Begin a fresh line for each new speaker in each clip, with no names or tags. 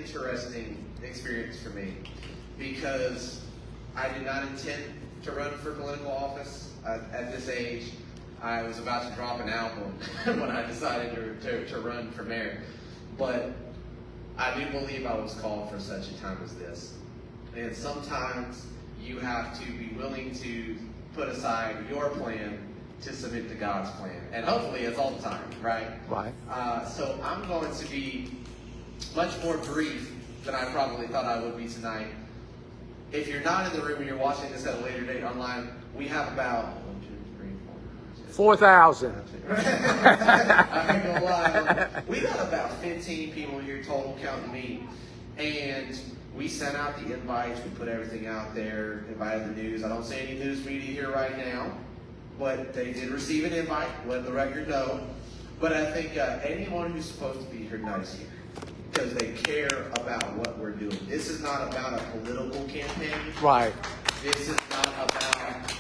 interesting experience for me because I did not intend to run for political office at this age. I was about to drop an album when I decided to run for mayor. But I do believe I was called for such a time as this. And sometimes you have to be willing to put aside your plan to submit to God's plan. And hopefully it's all the time, right?
Right.
So I'm going to be much more brief than I probably thought I would be tonight. If you're not in the room and you're watching this at a later date online, we have about
4,000.
I ain't gonna lie. We got about 15 people here total, counting me. And we sent out the invites. We put everything out there, invited the news. I don't see any news media here right now, but they did receive an invite. Let the record know. But I think anyone who's supposed to be here tonight is here because they care about what we're doing. This is not about a political campaign.
Right.
This is not about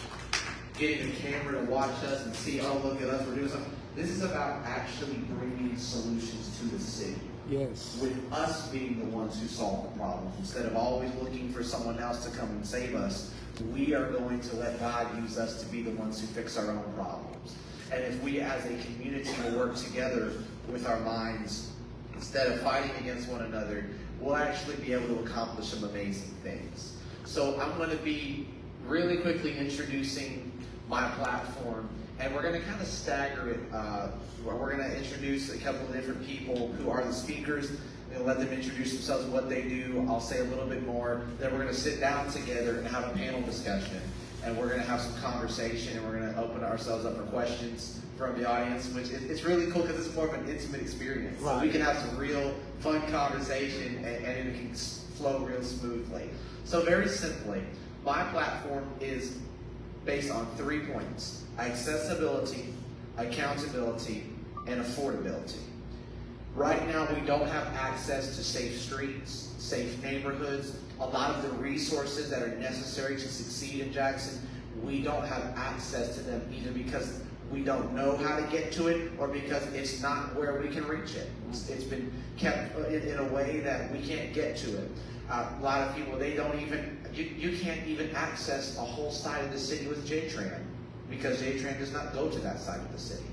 getting a camera to watch us and see, oh, look at us, we're doing something. This is about actually bringing solutions to the city.
Yes.
With us being the ones who solve the problems. Instead of always looking for someone else to come and save us, we are going to let God use us to be the ones who fix our own problems. And if we as a community will work together with our minds, instead of fighting against one another, we'll actually be able to accomplish some amazing things. So I'm going to be really quickly introducing my platform, and we're going to kind of stagger it. We're going to introduce a couple of different people who are the speakers, and let them introduce themselves and what they do. I'll say a little bit more. Then we're going to sit down together and have a panel discussion, and we're going to have some conversation, and we're going to open ourselves up for questions from the audience, which it's really cool because it's more of an intimate experience. Right. So we can have some real fun conversation, and it can flow real smoothly. So very simply, my platform is based on 3 points: accessibility, accountability, and affordability. Right now, we don't have access to safe streets, safe neighborhoods. A lot of the resources that are necessary to succeed in Jackson, we don't have access to them either because we don't know how to get to it or because it's not where we can reach it. It's been kept in a way that we can't get to it. A lot of people, they don't even, you can't even access a whole side of the city with JTran because JTran does not go to that side of the city.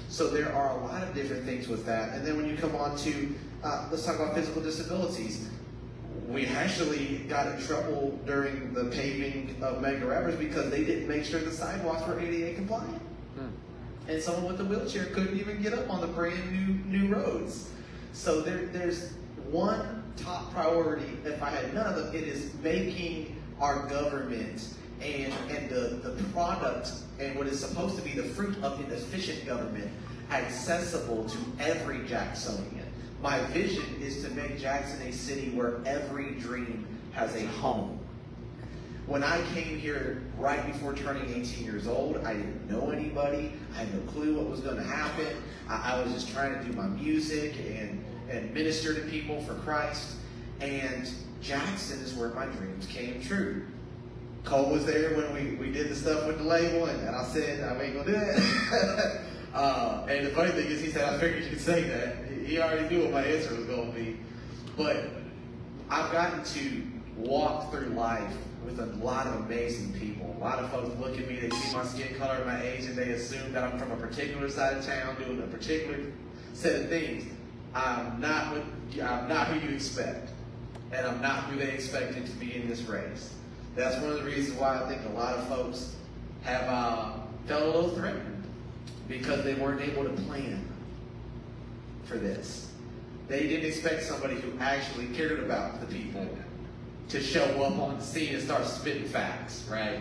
So there are a lot of different things with that. And then when you come on to, let's talk about physical disabilities. We actually got in trouble during the paving of Mega Rivers because they didn't make sure the sidewalks were ADA compliant. And someone with a wheelchair couldn't even get up on the brand new roads. So there's one top priority. If I had none of them, it is making our government and the product and what is supposed to be the fruit of an efficient government accessible to every Jacksonian. My vision is to make Jackson a city where every dream has a home. When I came here right before turning 18 years old, I didn't know anybody. I had no clue what was going to happen. I was just trying to do my music and minister to people for Christ. And Jackson is where my dreams came true. Cole was there when we did the stuff with the label, and I said, I ain't going to do that. And the funny thing is, he said, I figured you'd say that. He already knew what my answer was going to be. But I've gotten to walk through life with a lot of amazing people. A lot of folks look at me, they see my skin color and my age, and they assume that I'm from a particular side of town doing a particular set of things. I'm not who you expect. And I'm not who they expected to be in this race. That's one of the reasons why I think a lot of folks have felt a little threatened because they weren't able to plan for this. They didn't expect somebody who actually cared about the people to show up on the scene and start spitting facts, right?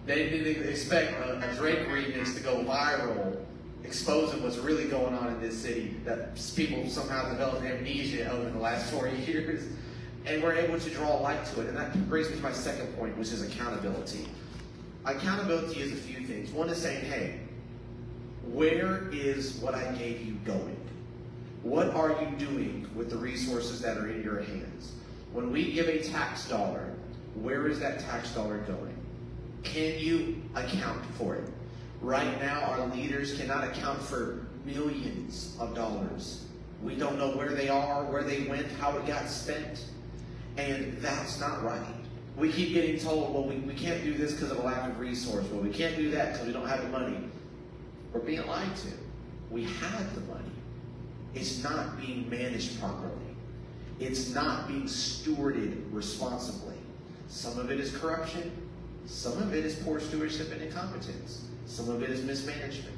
They didn't expect a Drake remix to go viral, exposing what's really going on in this city, that people somehow developed amnesia over the last 4 years. And we're able to draw light to it. And that brings me to my second point, which is accountability. Accountability is a few things. One is saying, hey, where is what I gave you going? What are you doing with the resources that are in your hands? When we give a tax dollar, where is that tax dollar going? Can you account for it? Right now, our leaders cannot account for millions of dollars We don't know where they are, where they went, how it got spent. And that's not right. We keep getting told, well, we can't do this because of a lack of resource. Well, we can't do that because we don't have the money. We're being lied to. We have the money. It's not being managed properly. It's not being stewarded responsibly. Some of it is corruption. Some of it is poor stewardship and incompetence. Some of it is mismanagement.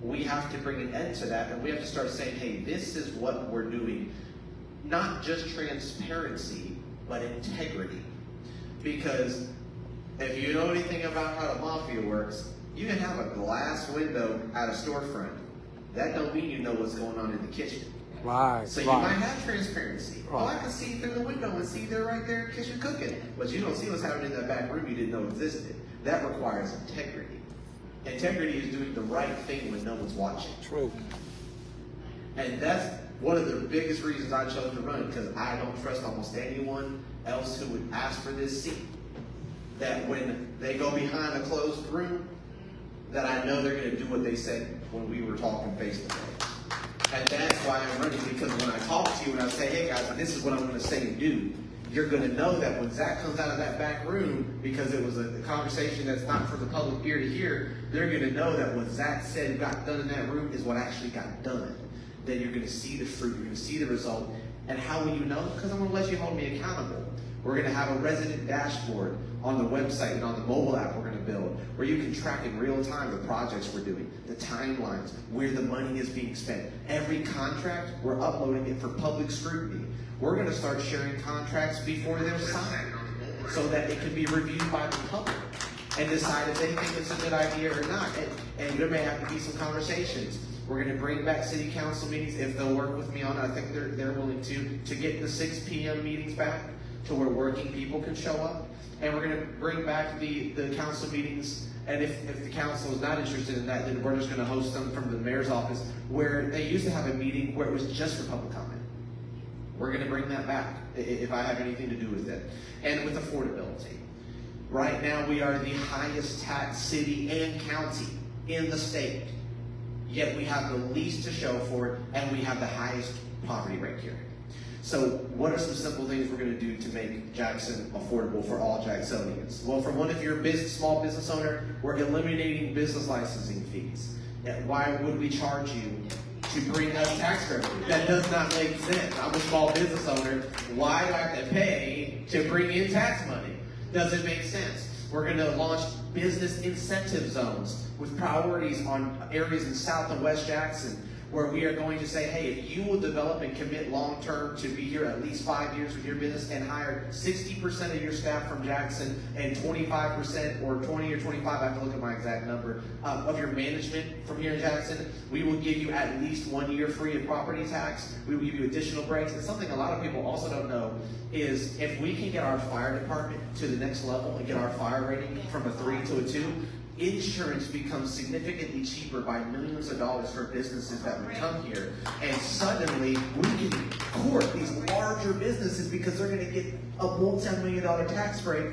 We have to bring an end to that, and we have to start saying, hey, this is what we're doing. Not just transparency, but integrity. Because if you know anything about how the mafia works, you can have a glass window at a storefront. That don't mean you know what's going on in the kitchen.
Right.
So you might have transparency. Right. Oh, I can see through the window and see they're right there in the kitchen cooking. But you don't see what's happening in that back room you didn't know existed. That requires integrity. Integrity is doing the right thing when no one's watching.
True.
And that's one of the biggest reasons I chose to run, because I don't trust almost anyone else who would ask for this seat. That when they go behind a closed room, that I know they're going to do what they said when we were talking face to face. And that's why I'm running, because when I talk to you and I say, hey guys, this is what I'm going to say and do, you're going to know that when Zach comes out of that back room, because it was a conversation that's not for the public ear to hear, they're going to know that what Zach said and got done in that room is what actually got done. Then you're going to see the fruit, you're going to see the result. And how will you know? Because I'm going to let you hold me accountable. We're going to have a resident dashboard on the website and on the mobile app we're going to build, where you can track in real time the projects we're doing, the timelines, where the money is being spent. Every contract, we're uploading it for public scrutiny. We're going to start sharing contracts before they're signed, so that it can be reviewed by the public and decide if they think it's a good idea or not. And there may have to be some conversations. We're going to bring back city council meetings if they'll work with me on it. I think they're willing to get the 6 p.m. meetings back to where working people can show up. And we're going to bring back the council meetings. And if the council is not interested in that, then we're just going to host them from the mayor's office, where they used to have a meeting where it was just for public comment. We're going to bring that back if I have anything to do with it. And with affordability. Right now we are the highest tax city and county in the state. Yet we have the least to show for it, and we have the highest poverty rate here. So what are some simple things we're going to do to make Jackson affordable for all Jacksonians? Well, for one, if you're a small business owner, we're eliminating business licensing fees. Why would we charge you to bring us tax revenue? That does not make sense. I'm a small business owner. Why do I have to pay to bring in tax money? Doesn't make sense. We're going to launch business incentive zones with priorities on areas in South and West Jackson, where we are going to say, hey, if you will develop and commit long-term to be here at least 5 years with your business and hire 60% of your staff from Jackson and 25% or 20 or 25, I have to look at my exact number, of your management from here in Jackson, we will give you at least 1 year free of property tax. We will give you additional breaks. And something a lot of people also don't know is if we can get our fire department to the next level and get our fire rating from a 3 to a 2, insurance becomes significantly cheaper by millions of dollars for businesses that would come here. And suddenly, we can court these larger businesses because they're going to get a multi-million-dollar tax break,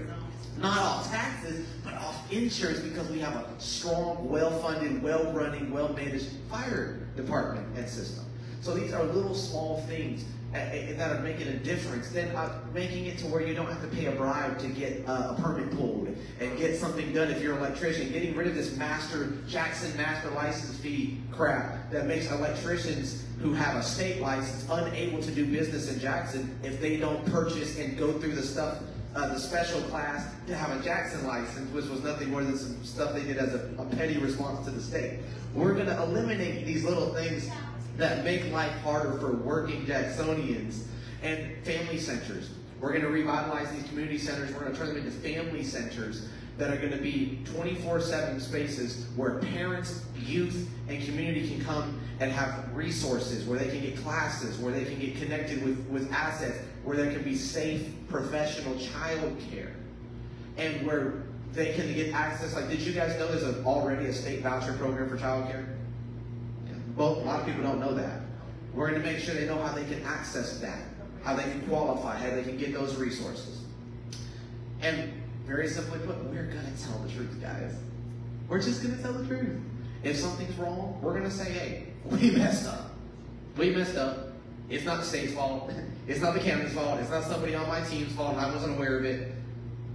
not off taxes, but off insurance, because we have a strong, well-funded, well-running, well-managed fire department and system. So these are little small things that are making a difference. Then making it to where you don't have to pay a bribe to get a permit pulled and get something done if you're an electrician. Getting rid of this Jackson master license fee crap that makes electricians who have a state license unable to do business in Jackson if they don't purchase and go through the stuff, the special class to have a Jackson license, which was nothing more than some stuff they did as a petty response to the state. We're going to eliminate these little things that make life harder for working Jacksonians. And family centers. We're going to revitalize these community centers. We're going to turn them into family centers that are going to be 24/7 spaces where parents, youth, and community can come and have resources, where they can get classes, where they can get connected with assets, where there can be safe, professional child care, and where they can get access. Like, did you guys know there's already a state voucher program for child care? Well, a lot of people don't know that. We're going to make sure they know how they can access that, how they can qualify, how they can get those resources. And very simply put, we're going to tell the truth, guys. We're just going to tell the truth. If something's wrong, we're going to say, hey, we messed up.
We messed up. It's not the state's fault. It's not the county's fault. It's not somebody on my team's fault. I wasn't aware of it.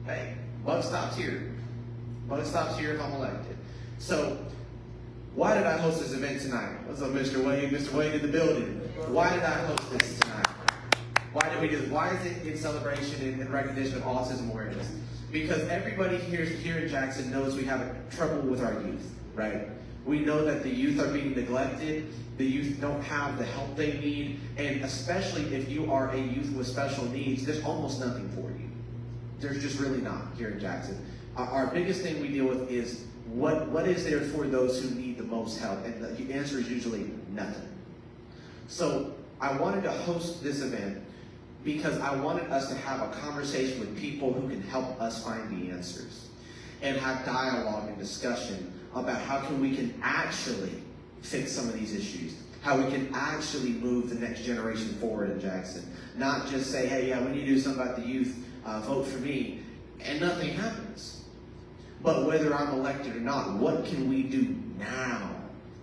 Hey, buck stops here. Buck stops here if I'm elected. So, why did I host this event tonight? What's up, Mr. Wade? Mr. Wade in the building. Why did I host this tonight? Why did we do this? Why is it in celebration and recognition of autism awareness? Because everybody here in Jackson knows we have trouble with our youth, right? We know that the youth are being neglected. The youth don't have the help they need. And especially if you are a youth with special needs, there's almost nothing for you. There's just really not here in Jackson. Our biggest thing we deal with is what is there for those who need the most help? And the answer is usually nothing. So I wanted to host this event because I wanted us to have a conversation with people who can help us find the answers and have dialogue and discussion about how we can actually fix some of these issues, how we can actually move the next generation forward in Jackson. Not just say, hey, yeah, we need to do something about the youth, vote for me, and nothing happens. But whether I'm elected or not, what can we do now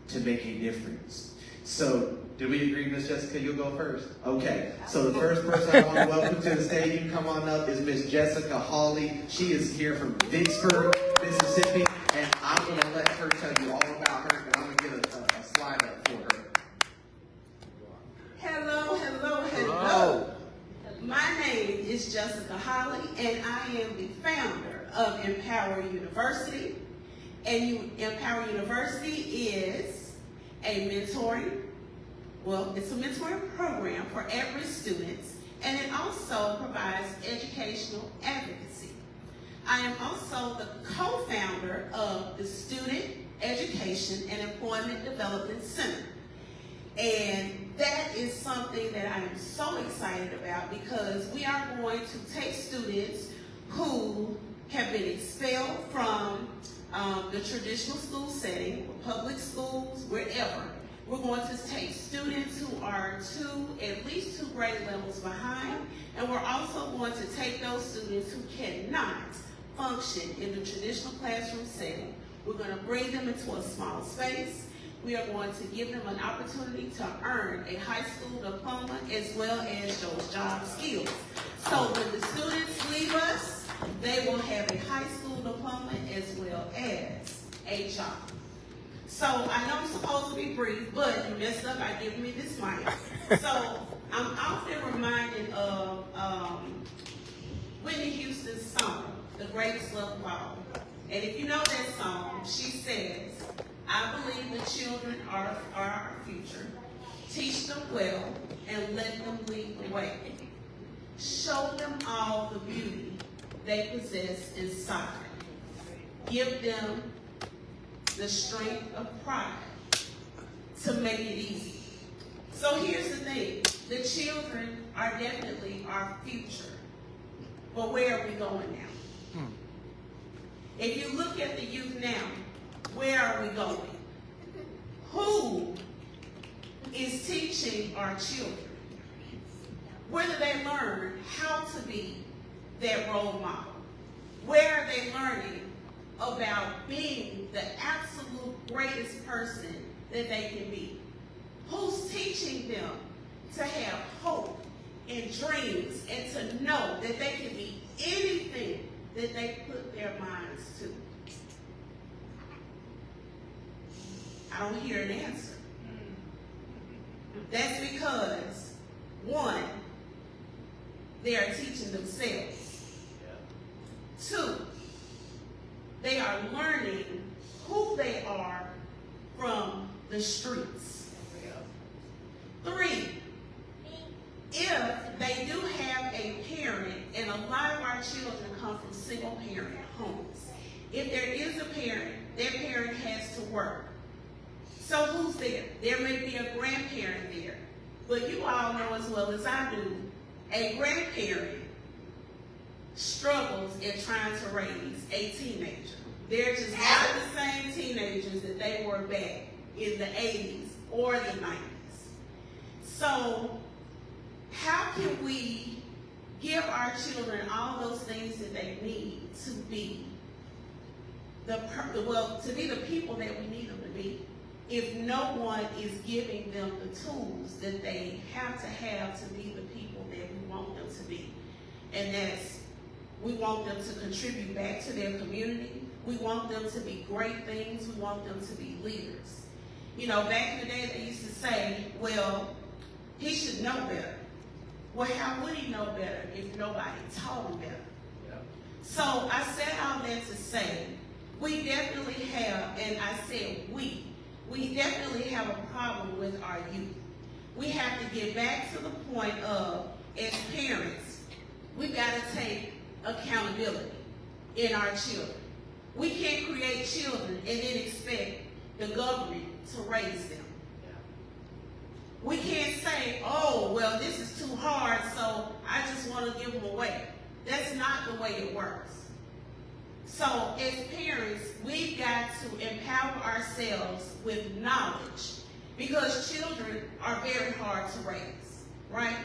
to make a difference? So, did we agree, Miss Jessica, you'll go first? Okay, so the first person I want to welcome to the stage, you can come on up, is Miss Jessica Hawley. She is here from Vicksburg, Mississippi, and I'm going to let her tell you all about her, and I'm going to get a slide up for her.
Hello, hello, hello. My name is Jessica Hawley, and I am the founder of Empower University. And Empower University is a mentoring, it's a mentoring program for at-risk students, and it also provides educational advocacy. I am also the co-founder of the Student Education and Employment Development Center. And that is something that I am so excited about because we are going to take students who have been expelled from the traditional school setting, public schools, wherever. We're going to take students who are at least two grade levels behind, and we're also going to take those students who cannot function in the traditional classroom setting. We're going to bring them into a small space. We are going to give them an opportunity to earn a high school diploma as well as those job skills. So when the students leave us, they will have a high school diploma as well as a job. So I know I'm supposed to be brief, but you messed up by giving me this mic. So I'm often reminded of Whitney Houston's song, The Greatest Love of All. And if you know that song, she says, I believe the children are our future. Teach them well and let them lead the way. Show them all the beauty they possess inside. Give them the strength of pride to make it easy. So here's the thing. The children are definitely our future. But where are we going now? If you look at the youth now, where are we going? Who is teaching our children? Where do they learn how to be that role model? Where are they learning about being the absolute greatest person that they can be? Who's teaching them to have hope and dreams and to know that they can be anything that they put their minds to? I don't hear an answer. That's because, one, they are teaching themselves. Two, they are learning who they are from the streets. Three, if they do have a parent, and a lot of our children come from single parent homes, if there is a parent, their parent has to work. So who's there? There may be a grandparent there. But you all know as well as I do, a grandparent struggles in trying to raise a teenager. They're just not the same teenagers that they were back in the 80s or the 90s. So how can we give our children all those things that they need to be the people that we need them to be? if no one is giving them the tools that they have to be the people that we want them to be. And that's, we want them to contribute back to their community. We want them to be great things. We want them to be leaders. You know, back in the day, they used to say, well, he should know better. Well, how would he know better if nobody taught him better? Yeah. So I said all that to say, we definitely have, and I said we definitely have a problem with our youth. We have to get back to the point of, as parents, we've got to take accountability in our children. We can't create children and then expect the government to raise them. We can't say, oh, well, this is too hard, so I just want to give them away. That's not the way it works. So as parents, we've got to empower ourselves with knowledge, because children are very hard to raise, right?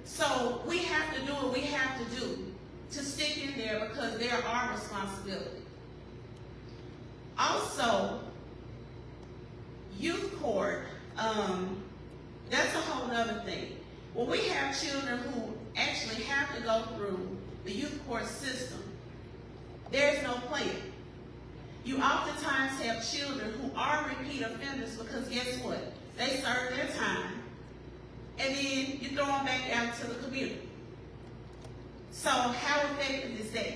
So we have to do what we have to do to stick in there, because they're our responsibility. Also, youth court, that's a whole other thing. When we have children who actually have to go through the youth court system, there's no plan. You oftentimes have children who are repeat offenders, because guess what? They serve their time, and then you throw them back out to the community. So how effective is that?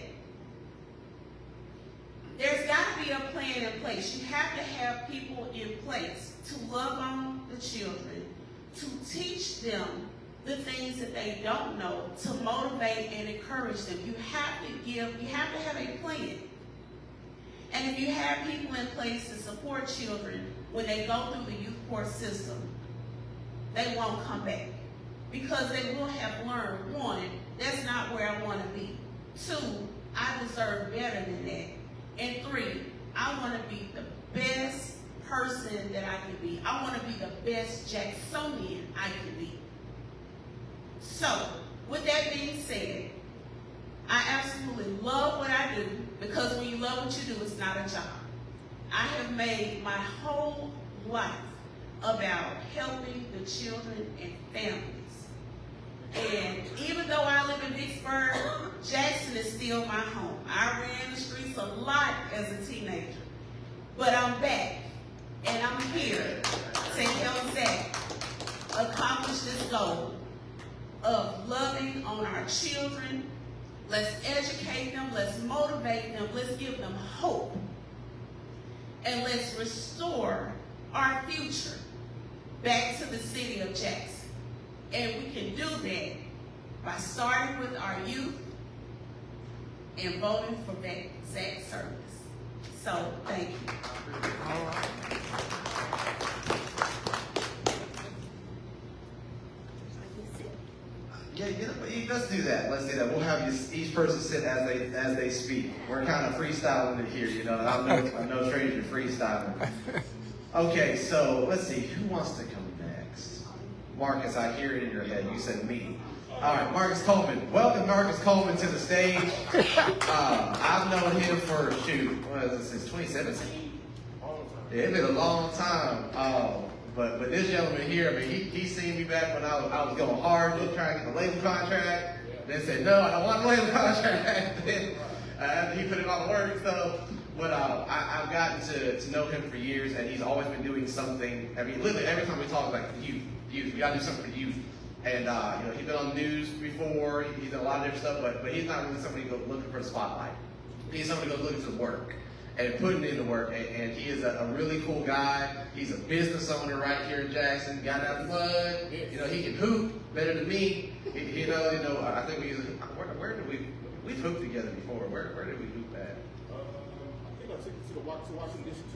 There's got to be a plan in place. You have to have people in place to love on the children, to teach them the things that they don't know, to motivate and encourage them. You have to have a plan. And if you have people in place to support children when they go through the youth court system, they won't come back, because they will have learned, one, that's not where I want to be. Two, I deserve better than that. And three, I want to be the best person that I can be. I want to be the best Jacksonian I can be. So, with that being said, I absolutely love what I do, because when you love what you do, it's not a job. I have made my whole life about helping the children and families. And even though I live in Vicksburg, Jackson is still my home. I ran the streets a lot as a teenager. But I'm back, and I'm here to help Zach accomplish this goal of loving on our children. Let's educate them, let's motivate them, let's give them hope. And let's restore our future back to the city of Jackson. And we can do that by starting with our youth and voting for Zach Service. So, thank you.
All right. Yeah, let's do that. Let's do that. We'll have each person sit as they speak. We're kind of freestyling it here, you know. I'm no stranger to freestyling. Okay, so let's see. Who wants to come next? Marcus, I hear it in your head. You said me. All right, Marcus Coleman. Welcome Marcus Coleman to the stage. I've known him for, what is this, since 2017? Yeah, it's been a long time. But this gentleman here, I mean, he seen me back when I was going hard, trying to get the label contract. Then said, no, I don't want the label contract. Then after he put in all the work and stuff. But I've gotten to know him for years, and he's always been doing something. I mean, literally every time we talk, like youth, we gotta do something for youth. And he's been on the news before. He's done a lot of different stuff, but he's not really somebody who goes looking for the spotlight. He's somebody who goes looking for the work and putting in the work. And he is a really cool guy. He's a business owner right here in Jackson. Got out the mud. He can hoop better than me. I think we where did we've hooped together before. Where did we hoop at?
I think I took you to the Washington District.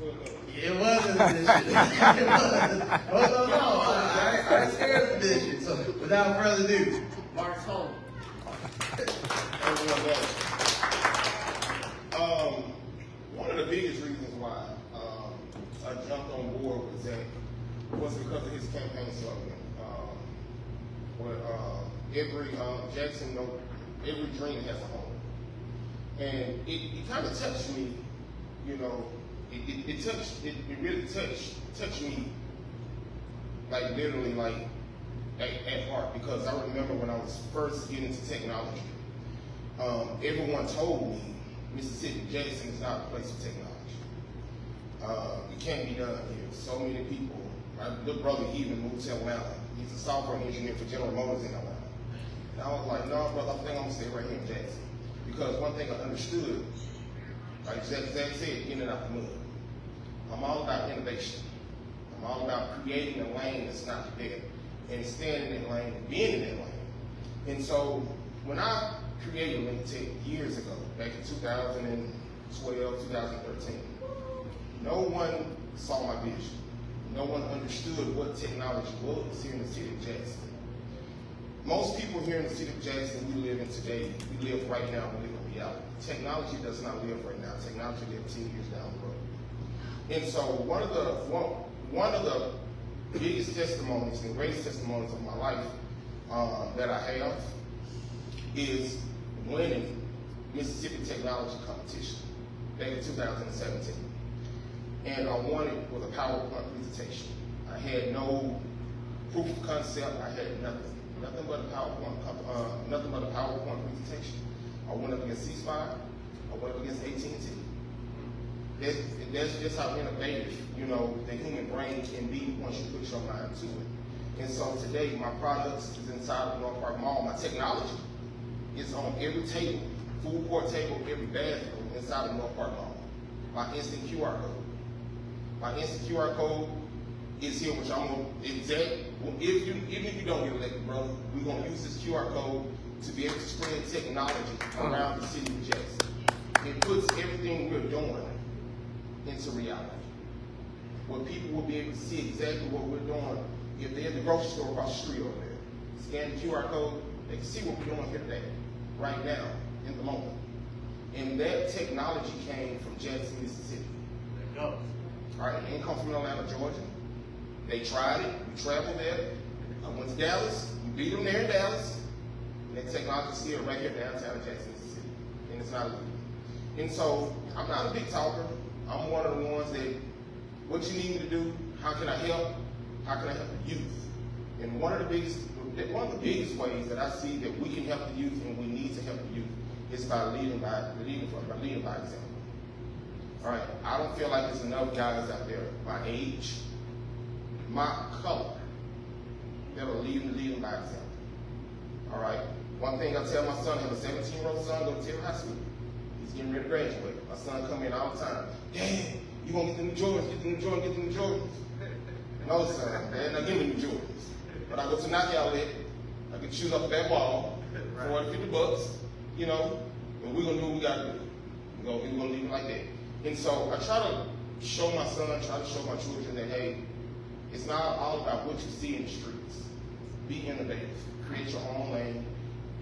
It wasn't a edition. No. I scared the edition. So without further ado,
Marcus Coleman. One of the biggest reasons why I jumped on board with Zach was because of his campaign slogan. Every Jackson, every dream has a home, and it kind of touched me, it really touched me, like literally, like at heart, because I remember when I was first getting into technology, everyone told me Mississippi, Jackson is not a place for technology. It can't be done here. So many people. My little brother even moved to Atlanta. He's a software engineer for General Motors in Atlanta. And I was like, no, brother, I think I'm gonna stay right here in Jackson. Because one thing I understood, like Zach said, in and out the mud. I'm all about innovation. I'm all about creating a lane that's not there and staying in that lane and being in that lane. And so when I created LinkTech years ago, back in 2012, 2013, no one saw my vision. No one understood what technology was here in the city of Jackson. Most people here in the city of Jackson we live in today, we live right now, we live in reality. Technology does not live right now. Technology lives 10 years down the road. And so one of the biggest testimonies and greatest testimonies of my life that I have is winning Mississippi Technology Competition back in 2017. And I won it with a PowerPoint presentation. I had no proof of concept. I had nothing but a PowerPoint presentation. I went up against C-Spy. I went up against AT&T. That's just how innovative, the human brain can be once you put your mind to it. And so today, my products is inside of North Park Mall. My technology is on every table, food court table, every bathroom inside of North Park Mall. My instant QR code. My instant QR code is here, which I'm gonna even if you don't get elected, brother, we're gonna use this QR code to be able to spread technology around the city of Jackson. It puts everything we're doing into reality. Where people will be able to see exactly what we're doing. If they're at the grocery store across the street over there, scan the QR code, they can see what we're doing here today, right now, in the moment. And that technology came from Jackson, Mississippi.
There it goes.
All right, it didn't come from Atlanta, Georgia. They tried it, we traveled there. I went to Dallas, we beat them there in Dallas. And that technology is still right here downtown Jackson, Mississippi. And it's not illegal. And so, I'm not a big talker. I'm one of the ones that, what you need me to do, how can I help? How can I help the youth? And one of the biggest ways that I see that we can help the youth and we need to help the youth is by leading by example. All right, I don't feel like there's enough guys out there my age, my color, that are leading by example. All right, one thing I tell my son, I have a 17-year-old son, go to Taylor High School. He's getting ready to graduate. My son come in all the time. Dad, you gonna get the new Jordans, get the new Jordans. No, son, they're not giving me new Jordans. But I go to Nike Outlet, I get shoes off the back wall, $40, $50, and we're gonna do what we gotta do. We're gonna leave it like that. And so I try to show my son, try to show my children that, hey, it's not all about what you see in the streets. Be innovative, create your own lane,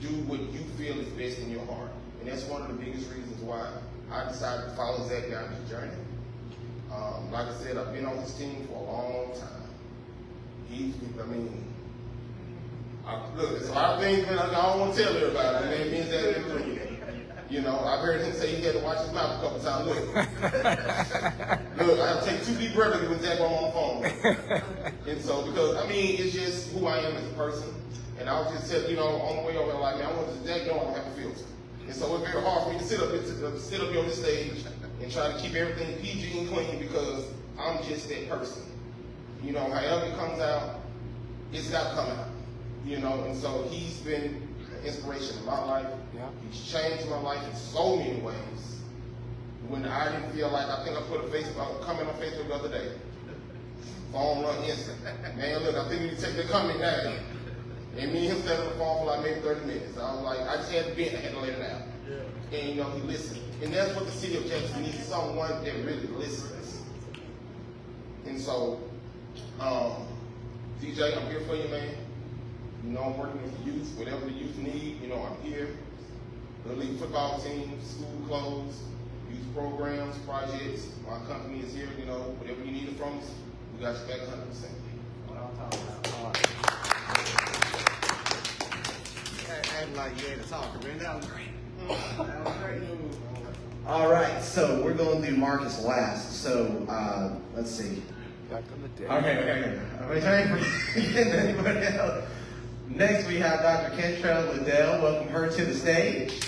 do what you feel is best in your heart. And that's one of the biggest reasons why I decided to follow Zach down his journey. Like I said, I've been on his team for a long time. Look, there's a lot of things that I don't want to tell everybody. Man, me and Zach been through. I've heard him say he had to watch his mouth a couple times. Look, I have to take 2 deep breaths when Zach on the phone. And so, because, it's just who I am as a person. And I was just telling, on the way over, like, man, I want to Zach know I don't have a filter. And so it's very hard for me to sit up here on this stage and try to keep everything PG and clean because I'm just that person. However it comes out, it's got to come out. And so he's been an inspiration in my life. Yeah. He's changed my life in so many ways. When I didn't feel like, I think I put a comment on Facebook the other day. Phone run instant. Man, look, I think we need to take the comment down. And me and him sat on the phone for like maybe 30 minutes. I was like, I just had to vent, I had to let it out. Yeah. And he listened. And that's what the city of Jackson needs, someone that really listens. And so, DJ, I'm here for you, man. I'm working with the youth, whatever the youth need, I'm here. The league football team, school clothes, youth programs, projects. My company is here, whatever you need from us, we got you back 100%. What I'm talking about.
Act like you ain't a talker, man. That was great. That was great. All right, so we're going to do Marcus last. So let's see.
Back on the day.
Okay. Are we trying to forget anybody else? Next, we have Dr. Kentrell Liddell. Welcome her to the stage.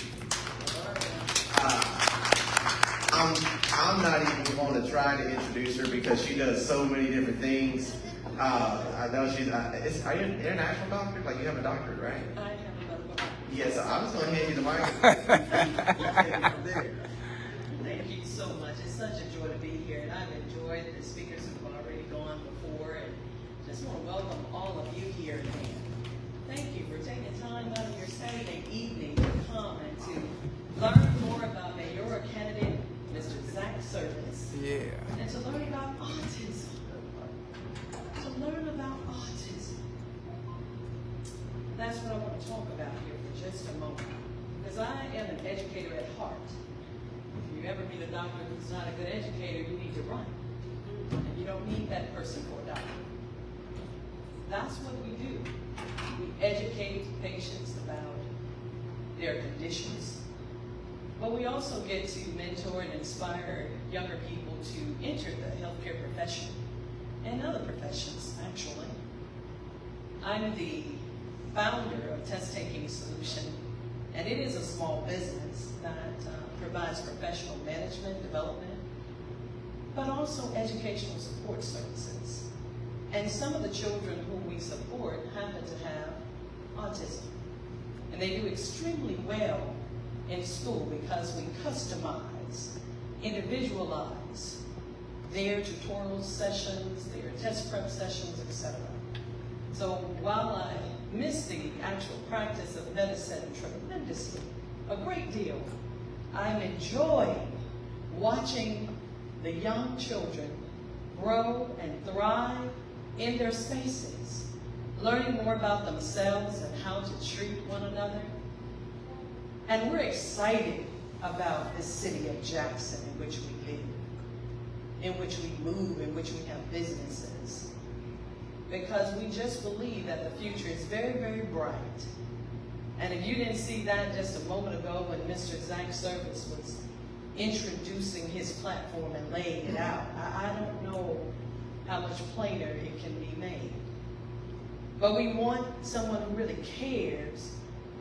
I'm not even going to try to introduce her because she does so many different things. I know she's. Are you an international doctor? Like you have a doctorate, right?
I have a doctorate.
Yeah. So I'm just going to hand you the microphone.
Thank you so much. It's such a joy to be here, and I've enjoyed the speakers who've already gone before, and just want to welcome all of you here again. Thank you for taking time out of your Saturday evening to come and to learn more about mayoral candidate Mr. Zach Service.
Yeah.
And to learn about autism. To learn about autism. That's what I want to talk about here for just a moment. Because I am an educator at heart. If you ever meet a doctor who's not a good educator, you need to run. And you don't need that person for a doctor. That's what we do. We educate patients about their conditions. But we also get to mentor and inspire younger people to enter the healthcare profession and other professions, actually. I'm the founder of Test Taking Solution, and it is a small business that provides professional management development, but also educational support services. And some of the children whom we support happen to have autism. And they do extremely well in school because we customize, individualize their tutorial sessions, their test prep sessions, etc. So while I miss the actual practice of medicine tremendously, a great deal, I'm enjoying watching the young children grow and thrive in their spaces, learning more about themselves and how to treat one another. And we're excited about this city of Jackson in which we live, in which we move, in which we have businesses. Because we just believe that the future is very, very bright. And if you didn't see that just a moment ago when Mr. Zach Service was introducing his platform and laying it out, I don't know how much plainer it can be made. But we want someone who really cares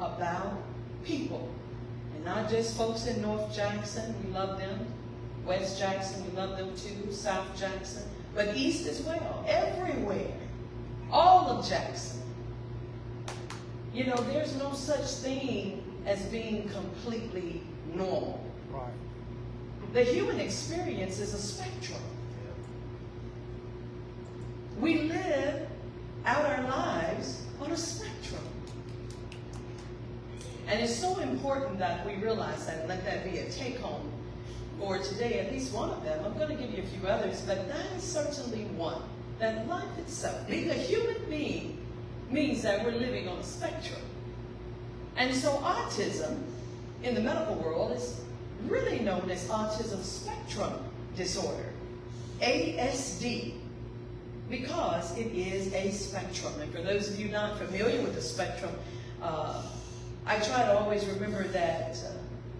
about people. And not just folks in North Jackson, we love them. West Jackson, we love them too. South Jackson, but East as well, everywhere. All of Jackson. You know, there's no such thing as being completely normal.
Right.
The human experience is a spectrum. We live out our lives on a spectrum. And it's so important that we realize that and let that be a take-home for today, at least one of them. I'm going to give you a few others, but that is certainly one. That life itself, being a human being, means that we're living on a spectrum. And so autism in the medical world is really known as autism spectrum disorder, ASD, because it is a spectrum. And for those of you not familiar with the spectrum, I try to always remember that,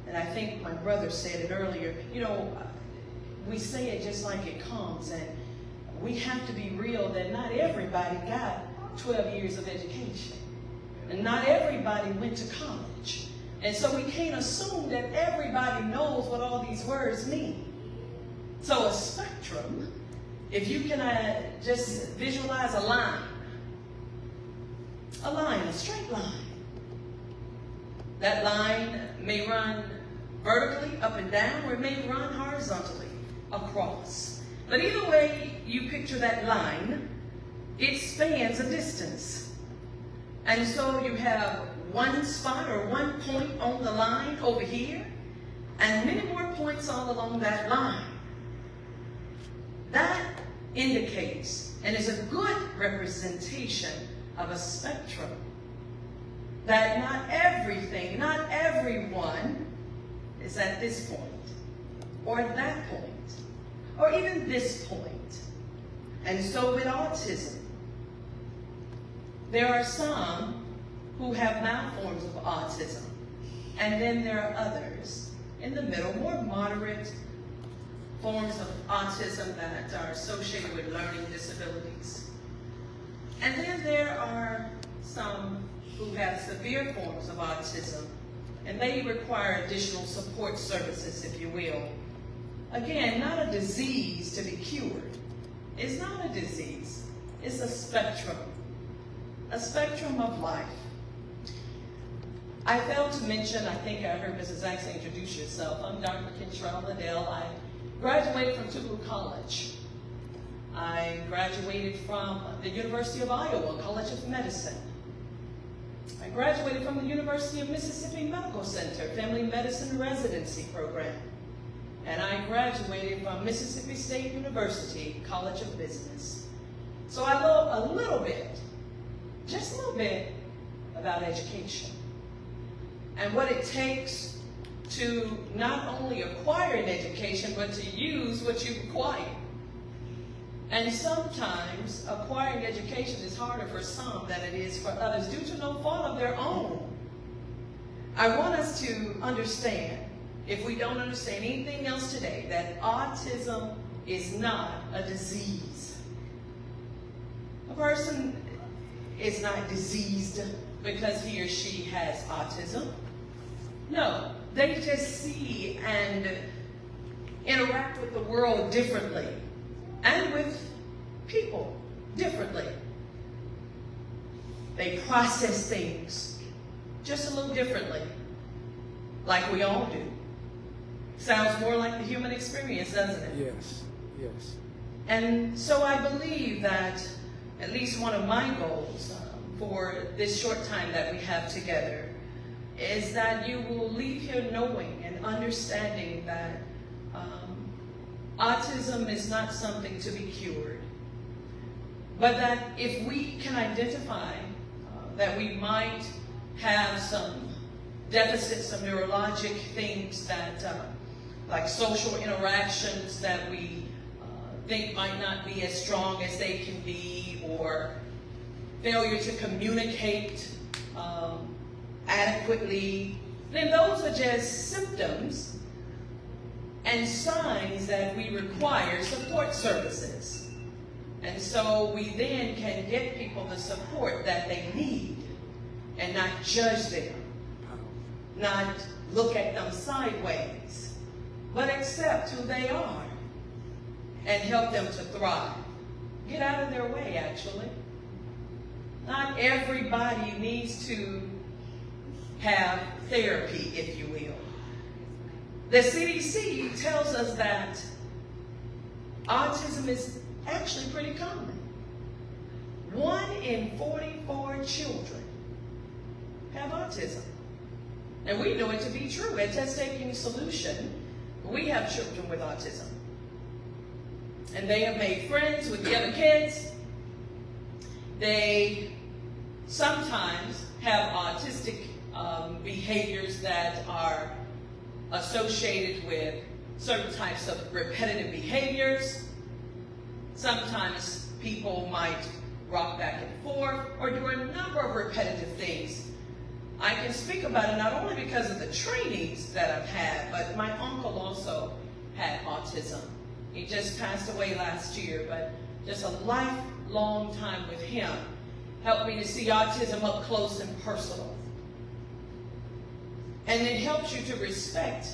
and I think my brother said it earlier, you know, we say it just like it comes, and we have to be real that not everybody got 12 years of education. And not everybody went to college. And so we can't assume that everybody knows what all these words mean. So a spectrum, if you can just visualize a line, a straight line. That line may run vertically up and down, or it may run horizontally across. But either way you picture that line, it spans a distance. And so you have one spot or one point on the line over here, and many more points all along that line. That indicates, and is a good representation of a spectrum, that not everything, not everyone is at this point, or at that point, or even this point. And so with autism, there are some who have mild forms of autism, and then there are others in the middle, more moderate forms of autism that are associated with learning disabilities. And then there are some who have severe forms of autism, and they require additional support services, if you will. Again, not a disease to be cured. It's not a disease. It's a spectrum of life. I failed to mention, I think I heard Mrs. Axe introduce yourself. I'm Dr. Kentrell Liddell. I graduated from Tougaloo College. I graduated from the University of Iowa College of Medicine. I graduated from the University of Mississippi Medical Center Family Medicine Residency Program. And I graduated from Mississippi State University College of Business. So I know a little bit, just a little bit, about education and what it takes to not only acquire an education, but to use what you acquire. And sometimes acquiring education is harder for some than it is for others due to no fault of their own. I want us to understand, if we don't understand anything else today, that autism is not a disease. A person is not diseased because he or she has autism. No, they just see and interact with the world differently and with people differently. They process things just a little differently, like we all do. Sounds more like the human experience, doesn't it?
Yes, yes.
And so I believe that at least one of my goals for this short time that we have together is that you will leave here knowing and understanding that autism is not something to be cured, but that if we can identify that we might have some deficits, some neurologic things that, like social interactions that we think might not be as strong as they can be, or failure to communicate adequately, then those are just symptoms and signs that we require support services. And so we then can get people the support that they need and not judge them, not look at them sideways, but accept who they are and help them to thrive. Get out of their way, actually. Not everybody needs to have therapy, if you will. The CDC tells us that autism is actually pretty common. 1 in 44 children have autism. And we know it to be true. At Test Taking Solution, we have children with autism. And they have made friends with the other kids. They sometimes have autistic behaviors that are associated with certain types of repetitive behaviors. Sometimes people might rock back and forth or do a number of repetitive things. I can speak about it not only because of the trainings that I've had, but my uncle also had autism. He just passed away last year, but just a lifelong time with him helped me to see autism up close and personal. And it helps you to respect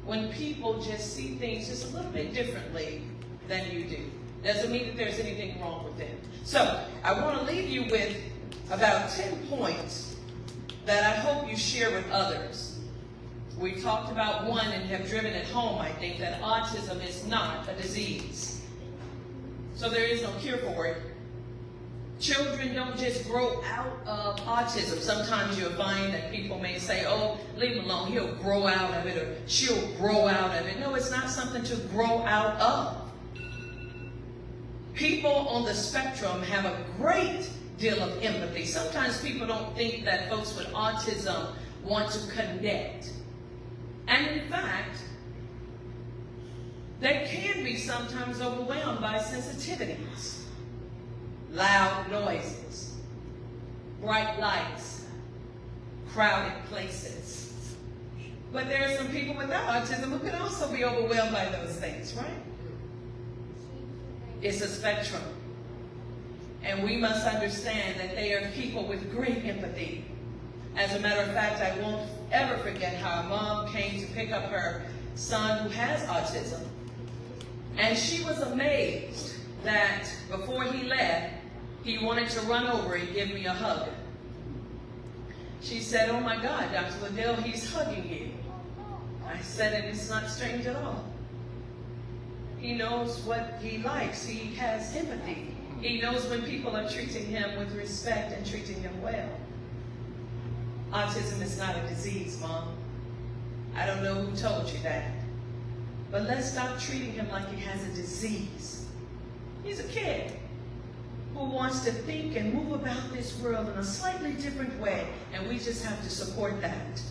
when people just see things just a little bit differently than you do. Doesn't mean that there's anything wrong with them. So I want to leave you with about 10 points that I hope you share with others. We talked about one and have driven it home, I think, that autism is not a disease. So there is no cure for it. Children don't just grow out of autism. Sometimes you'll find that people may say, oh, leave him alone, he'll grow out of it, or she'll grow out of it. No, it's not something to grow out of. People on the spectrum have a great deal of empathy. Sometimes people don't think that folks with autism want to connect. And in fact, they can be sometimes overwhelmed by sensitivities. Loud noises, bright lights, crowded places, But there are some people without autism who can also be overwhelmed by those things, right? It's a spectrum. And we must understand that they are people with great empathy. As a matter of fact, I won't ever forget how a mom came to pick up her son who has autism. And she was amazed that before he left, he wanted to run over and give me a hug. She said, "Oh my God, Dr. Liddell, he's hugging you." I said, and it's not strange at all. He knows what he likes. He has empathy. He knows when people are treating him with respect and treating him well. Autism is not a disease, Mom. I don't know who told you that. But let's stop treating him like he has a disease. He's a kid who wants to think and move about this world in a slightly different way, and we just have to support that.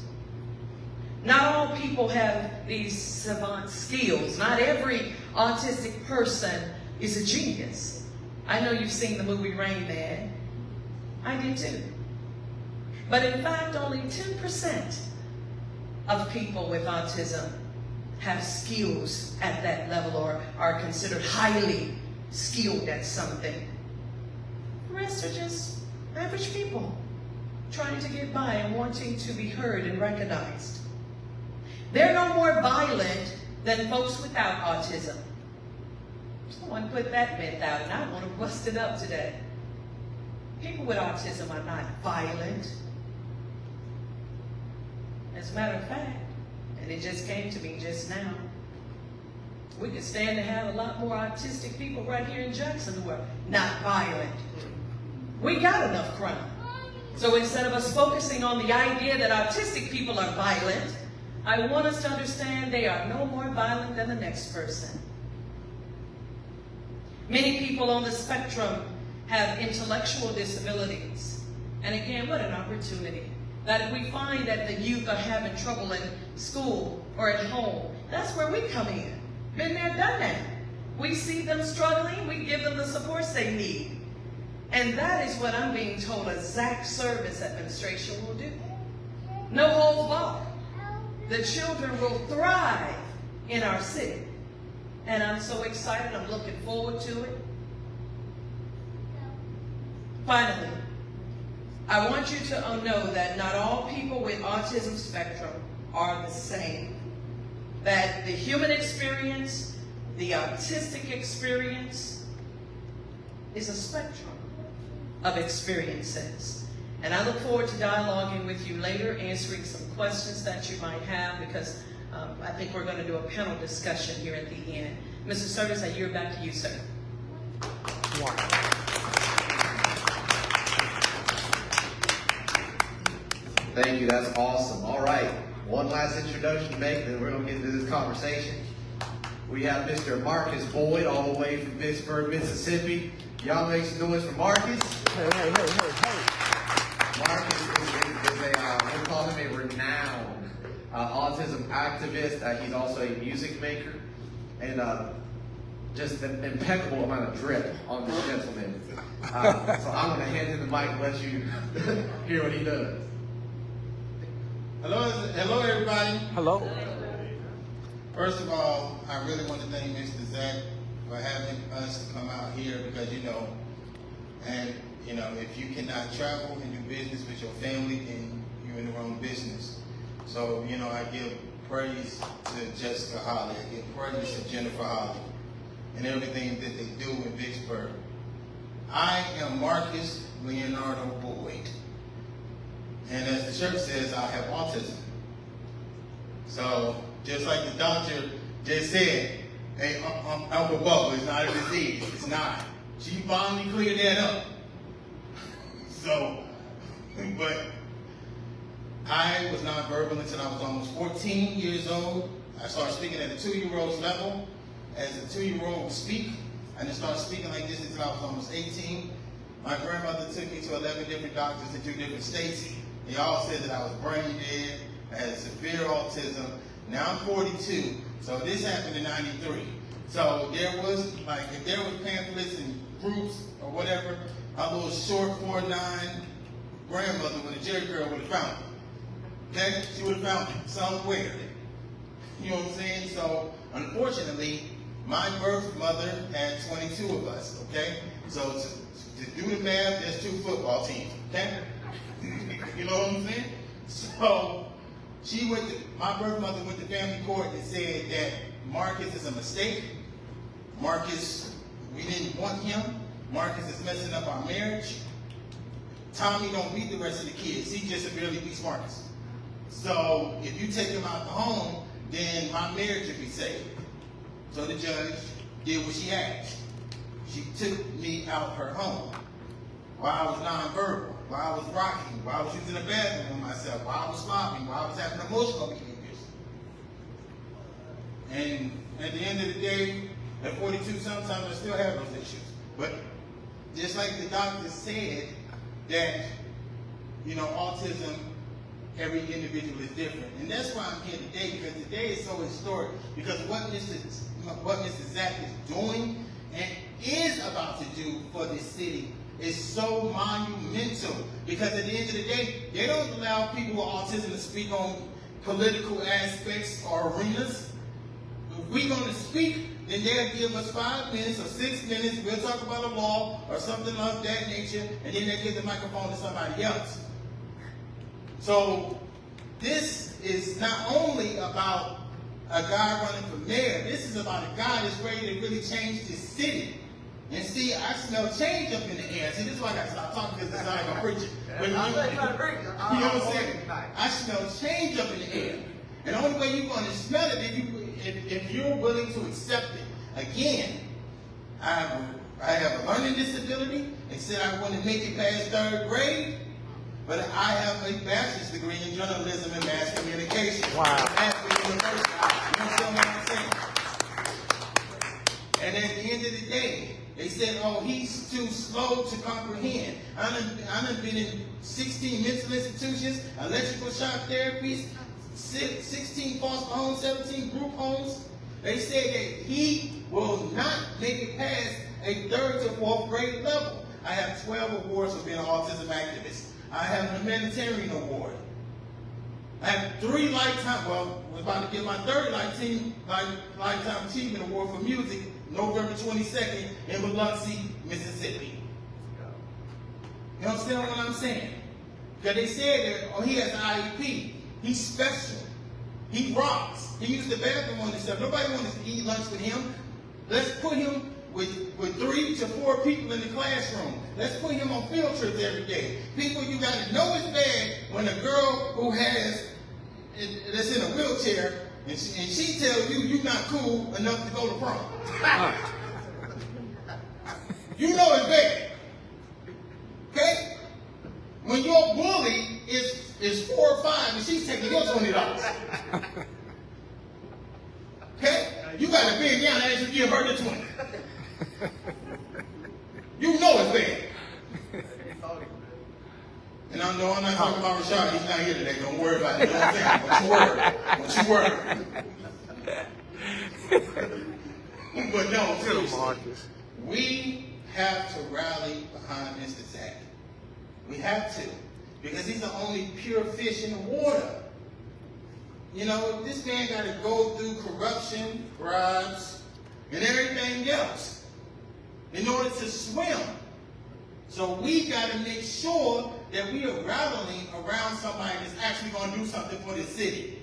Not all people have these savant skills. Not every autistic person is a genius. I know you've seen the movie Rain Man. I did too. But in fact, only 10% of people with autism have skills at that level or are considered highly skilled at something. The rest are just average people trying to get by and wanting to be heard and recognized. They're no more violent than folks without autism. Someone put that myth out, and I want to bust it up today. People with autism are not violent. As a matter of fact, and it just came to me just now, we could stand to have a lot more autistic people right here in Jackson who are not violent. We got enough crime. So instead of us focusing on the idea that autistic people are violent, I want us to understand they are no more violent than the next person. Many people on the spectrum have intellectual disabilities. And again, what an opportunity. That if we find that the youth are having trouble in school or at home, that's where we come in. Been there, done that. We see them struggling, we give them the supports they need. And that is what I'm being told a SERVIS administration will do. No holds barred. The children will thrive in our city. And I'm so excited, I'm looking forward to it. Finally, I want you to know that not all people with autism spectrum are the same. That the human experience, the autistic experience, is a spectrum of experiences. And I look forward to dialoguing with you later, answering some questions that you might have, because I think we're going to do a panel discussion here at the end. Mr. Service, I yield back to you, sir.
Wow.
Thank you, that's awesome. All right, one last introduction to make, then we're going to get into this conversation. We have Mr. Marcus Boyd, all the way from Pittsburgh, Mississippi. Y'all make some noise for Marcus.
Hey.
Marcus is we call him a renowned autism activist. He's also a music maker, and just an impeccable amount of drip on this gentleman. So I'm going to hand him the mic and let you hear what he does.
Hello, everybody.
Hello.
First of all, I really want to thank Mr. Zach for having us to come out here because, if you cannot travel and do business with your family, then you're in the wrong business. So, I give praise to Jessica Holly. I give praise to Jennifer Holly and everything that they do in Vicksburg. I am Marcus Leonardo Boyd. And as the church says, I have autism. So, just like the doctor just said, hey, Uncle Bubba, it's not a disease. It's not. She finally cleared that up. So, but I was nonverbal until I was almost 14 years old. I started speaking at a 2-year-old's level. As a 2-year-old would speak, I just started speaking like this until I was almost 18. My grandmother took me to 11 different doctors in 2 different states. They all said that I was brain dead, I had severe autism. Now I'm 42, so this happened in '93. So there was, if there was pamphlets and groups or whatever, my little short 4'9" grandmother with a jerry curl would have found Okay? She would have found it somewhere. You know what I'm saying? So, unfortunately, my birth mother had 22 of us, okay? So, to do the math, there's 2 football teams, okay? You know what I'm saying? So, my birth mother went to family court and said that Marcus is a mistake. Marcus, we didn't want him. Marcus is messing up our marriage. Tommy don't beat the rest of the kids. He just severely beats Marcus. So if you take him out the home, then my marriage will be saved. So the judge did what she asked. She took me out her home while I was nonverbal, while I was rocking, while I was using the bathroom on myself, while I was slopping, while I was having emotional behaviors. And at the end of the day, at 42, sometimes I still have those issues. But just like the doctor said, that, you know, autism, every individual is different. And that's why I'm here today, because today is so historic. Because what Mr. Zach is doing and is about to do for this city is so monumental. Because at the end of the day, they don't allow people with autism to speak on political aspects or arenas. If we're going to speak, then they'll give us 5 minutes or 6 minutes. We'll talk about a law or something of that nature, and then they'll give the microphone to somebody else. So this is not only about a guy running for mayor. This is about a guy that's ready to really change this city. And see, I smell change up in the air. See, this is why I got to stop talking, because it's not even preaching. But you know what I'm saying? I smell change up in the air. And the only way you're going to smell it if you're willing to accept it. Again, I have a learning disability. They said I want to make it past 3rd grade, but I have a bachelor's degree in journalism and mass communication.
Wow.
From University. You understand what I'm saying? And at the end of the day, they said, oh, he's too slow to comprehend. I done been in 16 mental institutions, electrical shock therapies, 16 foster homes, 17 group homes. They said that he will not make it past a 3rd to 4th grade level. I have 12 awards for being an autism activist. I have a humanitarian award. I have 3 lifetime, well, we're about to get my 3rd lifetime achievement award for music, November 22nd in Biloxi, Mississippi. You understand what I'm saying? Because they said that, oh, he has IEP. He's special. He rocks. He uses the bathroom on himself. Nobody wants to eat lunch with him. Let's put him with 3 to 4 people in the classroom. Let's put him on field trips every day. People, you got to know it's bad when a girl who that's in a wheelchair and she tells you you're not cool enough to go to prom. You know it's bad. Okay? When your bully is 4 or 5 and she's taking your $20. Okay? You got to bend down and actually give her the 20. You know it's bad. And I'm not talking about Rashad. He's not here today. Don't worry about it. You know what I'm saying? Don't you worry. But no, seriously. We have to rally behind Mr. Zach. We have to. Because he's the only pure fish in the water. You know, this man got to go through corruption, bribes, and everything else in order to swim. So we got to make sure that we are rallying around somebody that's actually going to do something for the city.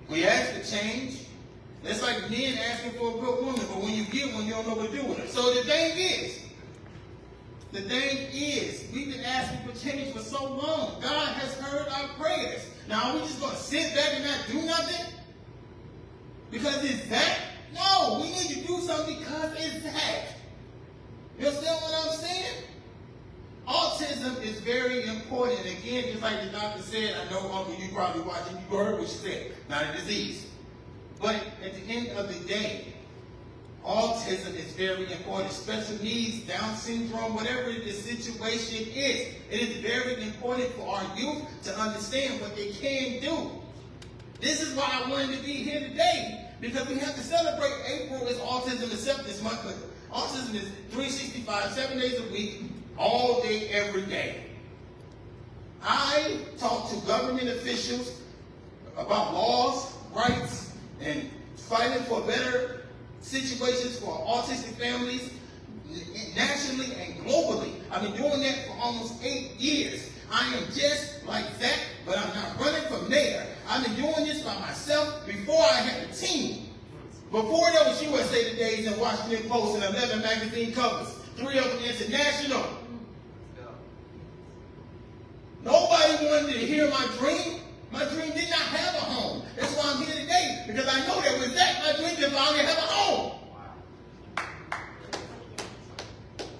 We ask for change. That's like men asking for a good woman, but when you get one, you don't know what to do with her. So the thing is, we've been asking for change for so long. God has heard our prayers. Now, are we just going to sit back and not do nothing? Because it's that? No, we need to do something because it's that. You understand what I'm saying? Autism is very important. Again, just like the doctor said, I know, Uncle, you probably watching, you heard what she said, not a disease. But at the end of the day, autism is very important. Special needs, Down syndrome, whatever the situation is, it is very important for our youth to understand what they can do. This is why I wanted to be here today, because we have to celebrate April is Autism Acceptance Month, but autism is 365, 7 days a week, all day, every day. I talk to government officials about laws, rights, and fighting for better situations for autistic families nationally and globally. I've been doing that for almost 8 years. I am just like that, but I'm not running from there. I've been doing this by myself before I had a team. Before there was USA Today's and Washington Post and 11 magazine covers, 3 of them international. Nobody wanted to hear my dream. My dream did not have a home. That's why I'm here today, because I know that with that, my dream can finally have a home.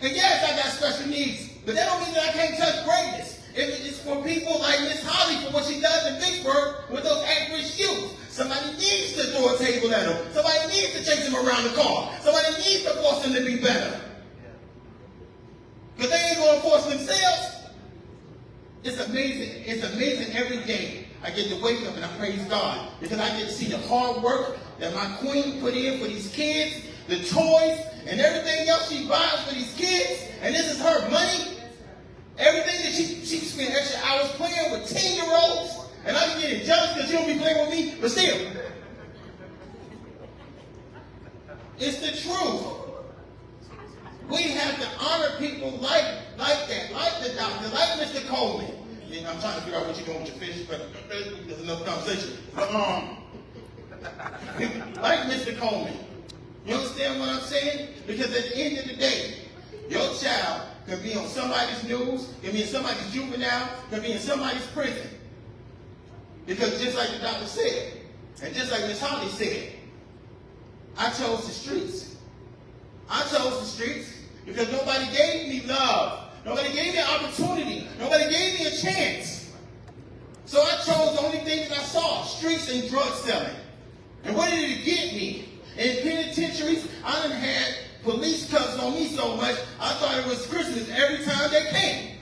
And yes, I got special needs, but that don't mean that I can't touch greatness. It's for people like Miss Holly for what she does in Vicksburg with those at-risk youth. Somebody needs to throw a table at them. Somebody needs to chase them around the car. Somebody needs to force them to be better. Because they ain't going to force themselves. It's amazing. It's amazing every day. I get to wake up and I praise God because I get to see the hard work that my queen put in for these kids, the toys, and everything else she buys for these kids. And this is her money. Everything that she spent extra hours playing with 10-year-olds. And I'm getting jealous because she don't be playing with me, but still. It's the truth. We have to honor people like that, like the doctor, like Mr. Coleman. And I'm trying to figure out what you're doing with your fish, but there's another conversation. Like Mr. Coleman. You understand what I'm saying? Because at the end of the day, your child could be on somebody's news, could be in somebody's juvenile, could be in somebody's prison. Because just like the doctor said, and just like Miss Holly said, I chose the streets. I chose the streets because nobody gave me love. Nobody gave me an opportunity. Nobody gave me a chance. So I chose the only thing that I saw, streets and drug selling. And what did it get me? In penitentiaries, I done had police cuffs on me so much, I thought it was Christmas every time they came.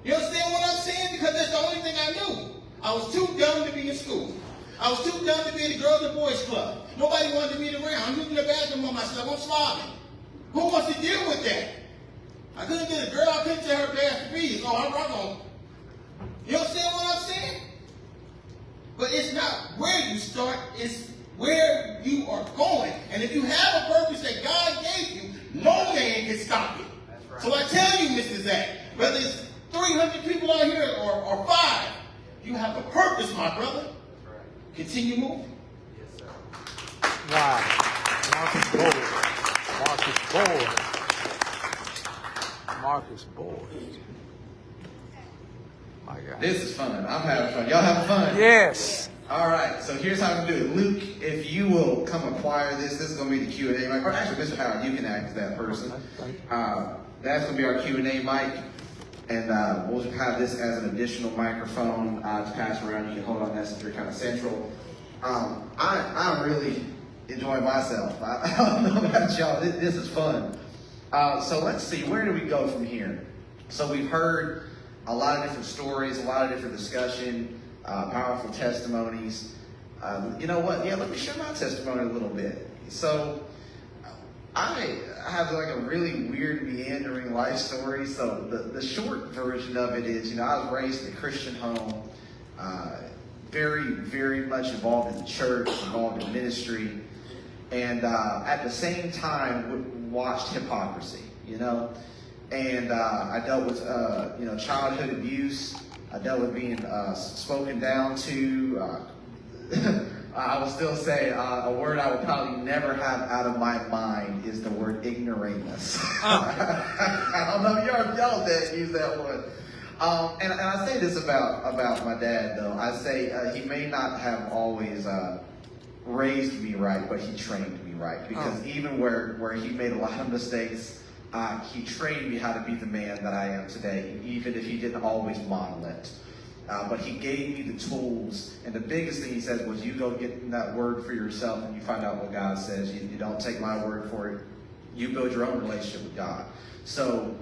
You understand what I'm saying? Because that's the only thing I knew. I was too dumb to be in school. I was too dumb to be in the Girls and Boys Club. Nobody wanted to be around. I'm using the bathroom on myself. I'm slobbing. Who wants to deal with that? I couldn't get a girl. I couldn't tell her bath to be. Oh, I'm rock on. You understand what I'm saying? But it's not where you start. It's where you are going. And if you have a purpose that God gave you, no man can stop it. Right. So I tell you, Mr. Zach, whether it's 300 people out here or 5, you have a purpose, my brother. Right. Continue moving.
Yes, sir. Wow. Marcus Boyd. Marcus Boyd. My God.
This is fun. I'm having fun. Y'all having fun?
Yes.
All right. So here's how we do it. Luke, if you will come acquire this is going to be the Q&A mic. Or actually, Mr. Howard, you can act as that person. That's going to be our Q&A mic. And we'll have this as an additional microphone to pass around. You can hold on that since you're kind of central. I'm really enjoying myself. I don't know about y'all. This is fun. So let's see. Where do we go from here? So we've heard a lot of different stories, a lot of different discussion, powerful testimonies. You know what? Yeah, let me share my testimony a little bit. So I have like a really weird, meandering life story. So the short version of it is, I was raised in a Christian home, very, very much involved in the church, involved in ministry, and at the same time watched hypocrisy, And I dealt with, childhood abuse. I dealt with being spoken down to. I will still say a word I will probably never have out of my mind is the word ignoramus. I don't know if y'all did use that one. And I say this about my dad, though. I say he may not have always raised me right, but he trained me right. Because even where he made a lot of mistakes, he trained me how to be the man that I am today, even if he didn't always model it. But he gave me the tools, and the biggest thing he said was, you go get that word for yourself and you find out what God says. You don't take my word for it. You build your own relationship with God. So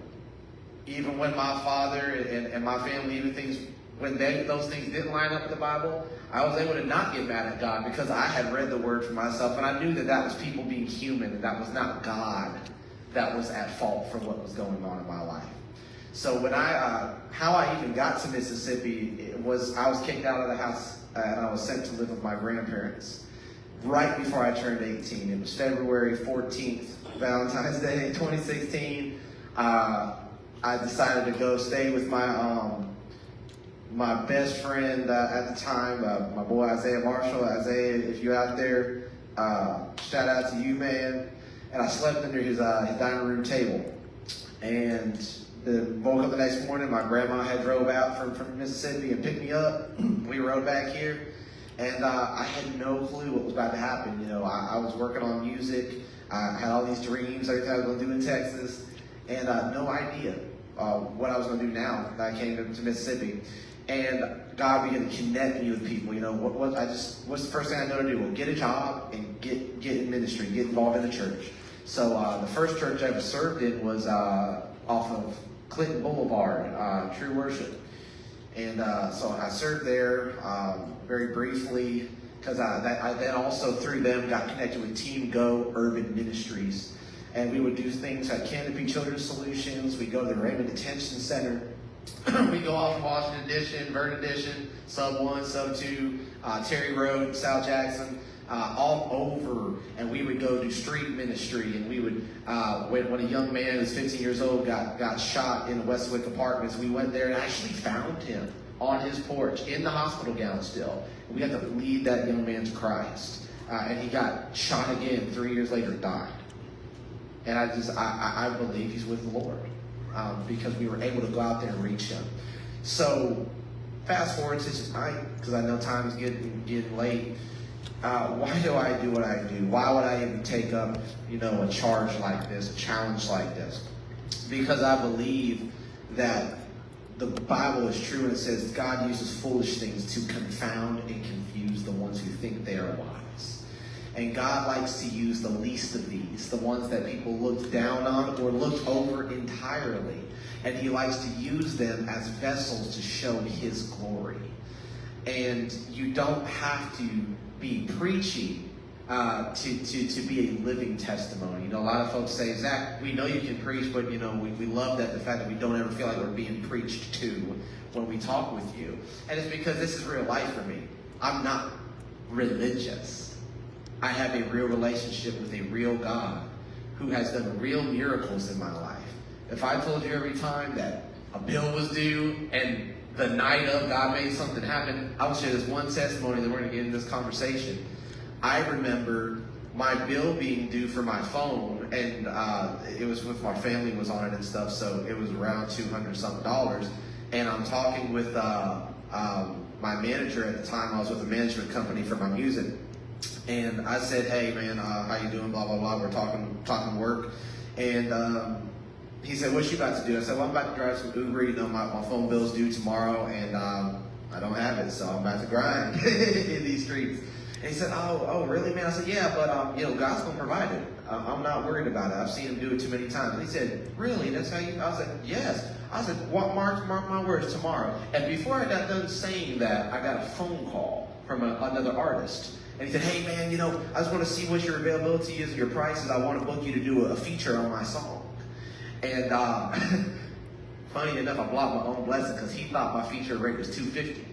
even when my father and my family, when those things didn't line up with the Bible, I was able to not get mad at God because I had read the word for myself, and I knew that was people being human, and that was not God that was at fault for what was going on in my life.
So when how I even got to Mississippi was I was kicked out of the house and I was sent to live with my grandparents right before I turned 18. It was February 14th, Valentine's Day, 2016. I decided to go stay with my best friend at the time, my boy Isaiah Marshall. Isaiah, if you're out there, shout out to you, man. And I slept under his dining room table. And woke up the next morning, my grandma had drove out from Mississippi and picked me up. We rode back here. And I had no clue what was about to happen. You know, I was working on music. I had all these dreams, everything I was going to do in Texas. And no idea what I was going to do now that I came to Mississippi. And God began to connect me with people. You know, what's the first thing I know to do? Well, get a job and get in ministry, get involved in the church. So the first church I ever served in was off of Clinton Boulevard, True Worship. And so I served there very briefly because I then also through them got connected with Team Go Urban Ministries. And we would do things like Canopy Children's Solutions. We go to the Raymond Detention Center. We go off of Washington Edition, Vernon Edition, Sub 1, Sub 2, Terry Road, South Jackson, all over. And we would go do street ministry. And we would, when a young man who was 15 years old got shot in the Westwick Apartments, we went there and actually found him on his porch in the hospital gown still. And we had to lead that young man to Christ. And he got shot again 3 years later, died. And I believe he's with the Lord. Because we were able to go out there and reach him. So, fast forward to tonight, because I know time is getting late. Why do I do what I do? Why would I even take up, a charge like this, a challenge like this? Because I believe that the Bible is true and it says God uses foolish things to confound and confuse the ones who think they are wise. And God likes to use the least of these, the ones that people looked down on or looked over entirely. And he likes to use them as vessels to show his glory. And you don't have to be preachy to be a living testimony. A lot of folks say, Zach, we know you can preach, but we love the fact that we don't ever feel like we're being preached to when we talk with you. And it's because this is real life for me. I'm not religious. I have a real relationship with a real God who has done real miracles in my life. If I told you every time that a bill was due and the night of God made something happen, I will share this one testimony that we're going to get in this conversation. I remember my bill being due for my phone, and it was with my family was on it and stuff, so it was around $200-something. And I'm talking with my manager at the time. I was with a management company for my music. And I said, hey, man, how you doing? Blah, blah, blah. We're talking work. And he said, what you about to do? I said, well, I'm about to drive some Uber. My phone bill's due tomorrow, and I don't have it, so I'm about to grind in these streets. And he said, oh, really, man? I said, yeah, but, God's going to provide it. I'm not worried about it. I've seen him do it too many times. And he said, really? That's how you? I said, yes. I said, mark my words, tomorrow. And before I got done saying that, I got a phone call from another artist. And he said, hey, man, I just want to see what your availability is, your prices. I want to book you to do a feature on my song. And funny enough, I blocked my own blessing because he thought my feature rate was $250.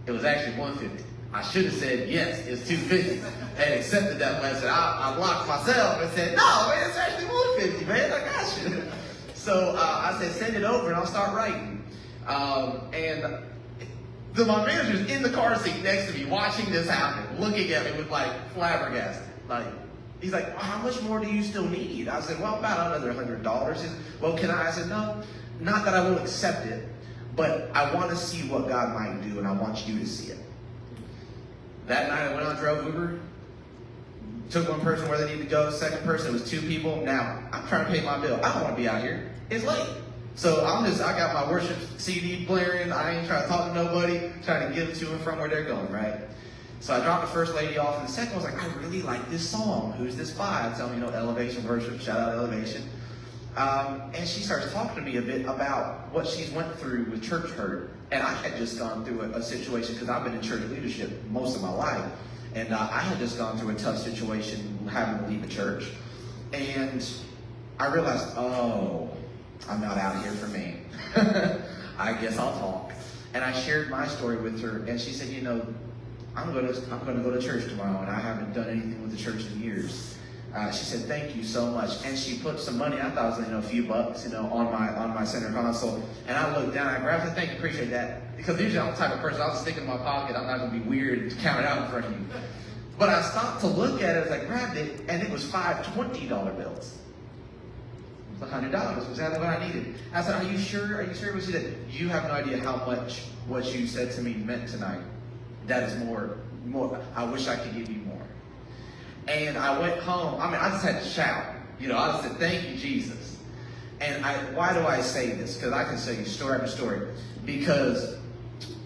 It was actually $150. I should have said, yes, it's $250 and accepted that blessing. I blocked myself and said, no, man, it's actually $150, man. I got you. So I said, send it over and I'll start writing. My manager's in the car seat next to me watching this happen, looking at me with flabbergasted. He's like, how much more do you still need? I said, well, about another $100. He said, well, can I? I said, no, not that I won't accept it, but I want to see what God might do and I want you to see it. That night I went on, drove Uber, took one person where they needed to go, second person, it was 2 people. Now, I'm trying to pay my bill. I don't want to be out here. It's late. So I got my worship CD blaring. I ain't trying to talk to nobody, trying to get them to and from where they're going, right? So I dropped the first lady off, and the second one was like, I really like this song. Who's this by? I tell them, Elevation Worship, shout out Elevation. And she starts talking to me a bit about what she's went through with church hurt. And I had just gone through a situation, because I've been in church leadership most of my life. And I had just gone through a tough situation having to leave the church. And I realized,
I'm not out here for me. I guess I'll talk. And I shared my story with her, and she said, you know, I'm going to go to church tomorrow, and I haven't done anything with the church in years. She said, thank you so much. And she put some money, I thought it was, a few bucks, on my center console. And I looked down, I grabbed it, thank you, appreciate that. Because usually I'm the type of person, I'll just stick it in my pocket, I'm not going to be weird to count it out in front of you. But I stopped to look at it as I grabbed it, and it was 5 $20 bills. It was $100, exactly what I needed. I said, are you sure? Are you sure? She said, you have no idea how much what you said to me meant tonight. That is more, I wish I could give you more. And I went home, I just had to shout. I just said, thank you, Jesus. And why do I say this? Because I can tell you story after story. Because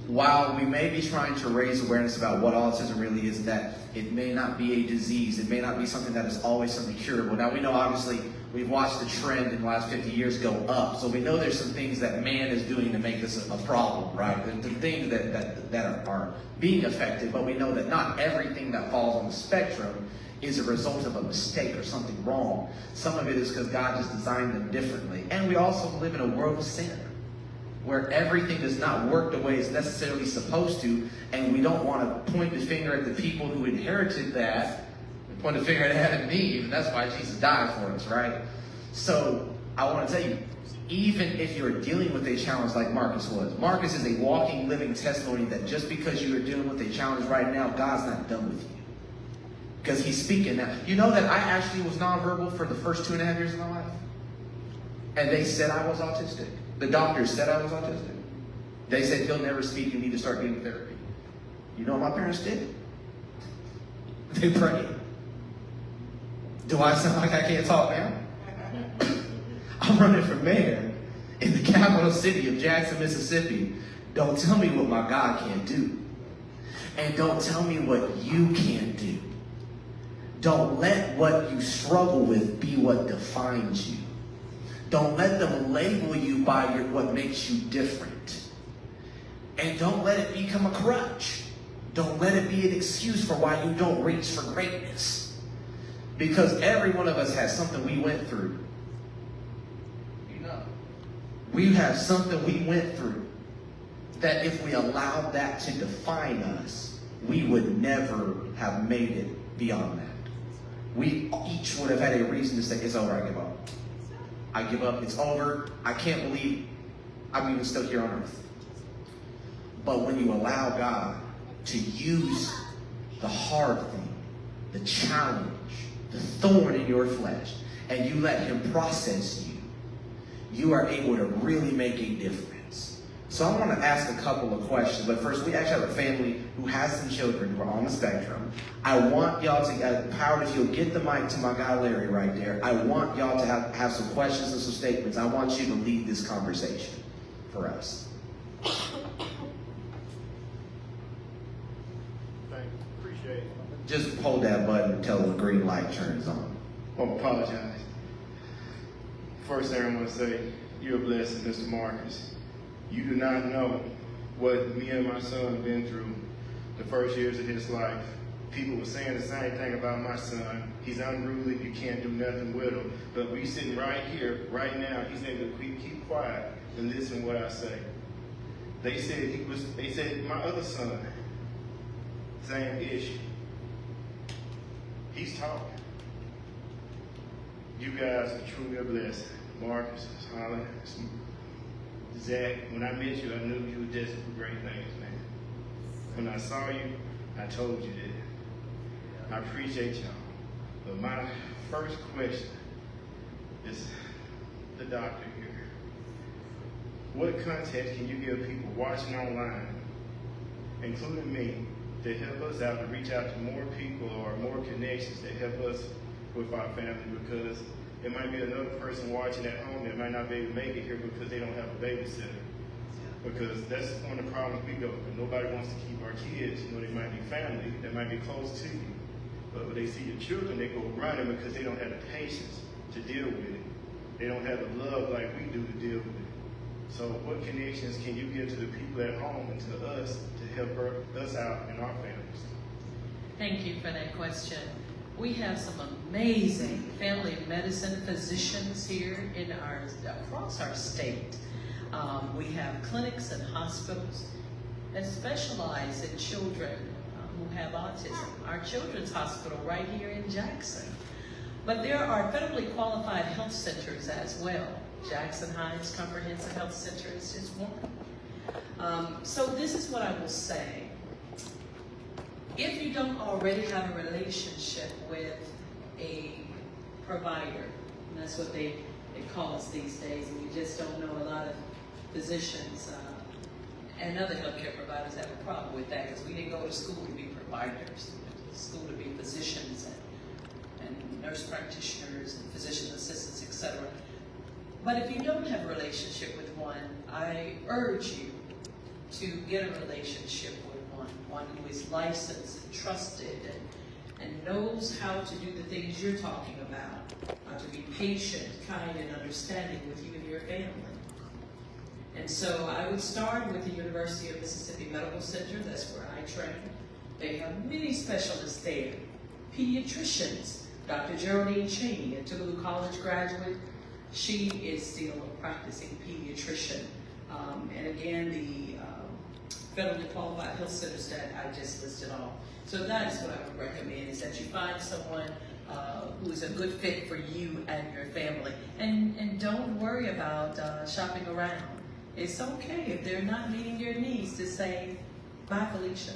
while we may be trying to raise awareness about what autism really is, that it may not be a disease, it may not be something that is always something curable. Now we know, obviously, we've watched the trend in the last 50 years go up. So we know there's some things that man is doing to make this a problem, right? The things that are being affected, but we know that not everything that falls on the spectrum is a result of a mistake or something wrong. Some of it is because God just designed them differently. And we also live in a world of sin, where everything does not work the way it's necessarily supposed to, and we don't want to point the finger at the people who inherited that, and point the finger at Adam and Eve, and that's why Jesus died for us, right? So I want to tell you, even if you're dealing with a challenge like Marcus was, Marcus is a walking, living testimony that just because you are dealing with a challenge right now, God's not done with you. Because he's speaking now. You know that I actually was nonverbal for the first 2.5 years of my life? And they said I was autistic. The doctors said I was autistic. They said he'll never speak, you need to start getting therapy. You know what my parents did? They prayed. Do I sound like I can't talk now? I'm running for mayor in the capital city of Jackson, Mississippi. Don't tell me what my God can't do. And don't tell me what you can't do. Don't let what you struggle with be what defines you. Don't let them label you by what makes you different. And don't let it become a crutch. Don't let it be an excuse for why you don't reach for greatness. Because every one of us has something we went through. We have something we went through that if we allowed that to define us, we would never have made it beyond that. We each would have had a reason to say, it's over, I give up. I give up, it's over. I can't believe I'm even still here on earth. But when you allow God to use the hard thing, the challenge, the thorn in your flesh, and you let him process you, you are able to really make a difference. So I want to ask a couple of questions, but first, we actually have a family who has some children who are on the spectrum. I want y'all to, Howard, if you'll get the mic to my guy Larry right there, I want y'all to have some questions and some statements. I want you to lead this conversation for us.
Thank you. Appreciate it.
Just hold that button until the green light turns on.
I apologize. First thing I want to say, you're a blessing, Mr. Marcus. You do not know what me and my son have been through the first years of his life. People were saying the same thing about my son. He's unruly, you can't do nothing with him. But we sitting right here, right now, he's able to keep quiet and listen to what I say. They said my other son, same issue. He's talking. You guys are truly a blessing. Marcus, Holly, Zach, when I met you, I knew you were destined for great things, man. When I saw you, I told you that. I appreciate y'all. But my first question is the doctor here. What context can you give people watching online, including me, to help us out to reach out to more people or more connections that help us with our family? Because it might be another person watching at home that might not be able to make it here because they don't have a babysitter. Because that's one of the problems we go through. Nobody wants to keep our kids. You know, they might be family, that might be close to you. But when they see your children, they go running because they don't have the patience to deal with it. They don't have the love like we do to deal with it. So what connections can you give to the people at home and to us to help us out in our families?
Thank you for that question.
We have some amazing family medicine physicians here across our state. We have clinics and hospitals that specialize in children who have autism. Our children's hospital right here in Jackson. But there are federally qualified health centers as well. Jackson Heights Comprehensive Health Center is just one. So this is what I will say. If you don't already have a relationship with a provider, and that's what they call us these days, and we just don't know, a lot of physicians and other healthcare providers have a problem with that because we didn't go to school to be providers. We went to school to be physicians and nurse practitioners and physician assistants, etc. But if you don't have a relationship with one, I urge you to get a relationship with one who is licensed and trusted and knows how to do the things you're talking about, how to be patient, kind, and understanding with you and your family. And so I would start with the University of Mississippi Medical Center. That's where I train. They have many specialists there. Pediatricians. Dr. Geraldine Cheney, a Tougaloo College graduate. She is still a practicing pediatrician. And again, the federally qualified health centers that I just listed off. So that is what I would recommend, is that you find someone who is a good fit for you and your family. And don't worry about shopping around. It's okay if they're not meeting your needs to say, bye, Felicia.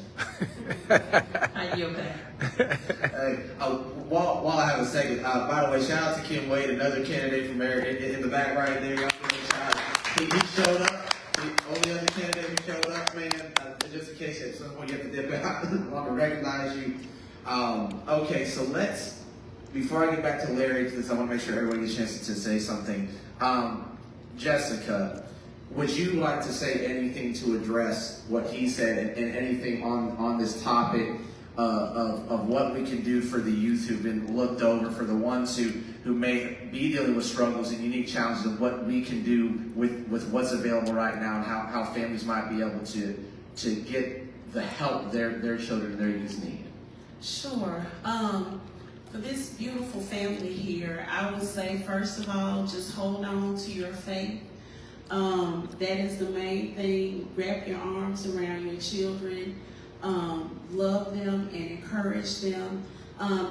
How you okay?
Hey, while I have a second, by the way, shout out to Kim Wade, another candidate from there in the back right there. Y'all give him a shout out. He showed up. The only other candidate who showed up, man. Just in case at some point you have to dip out, I want to recognize you. Okay, so before I get back to Larry, because I want to make sure everybody gets a chance to say something. Jessica, would you like to say anything to address what he said and anything on this topic of what we can do for the youth who've been looked over, for the ones who may be dealing with struggles and unique challenges, of what we can do with what's available right now, and how families might be able to get the help their children and their youth need?
Sure. For this beautiful family here, I would say, first of all, just hold on to your faith. That is the main thing. Wrap your arms around your children. Love them and encourage them.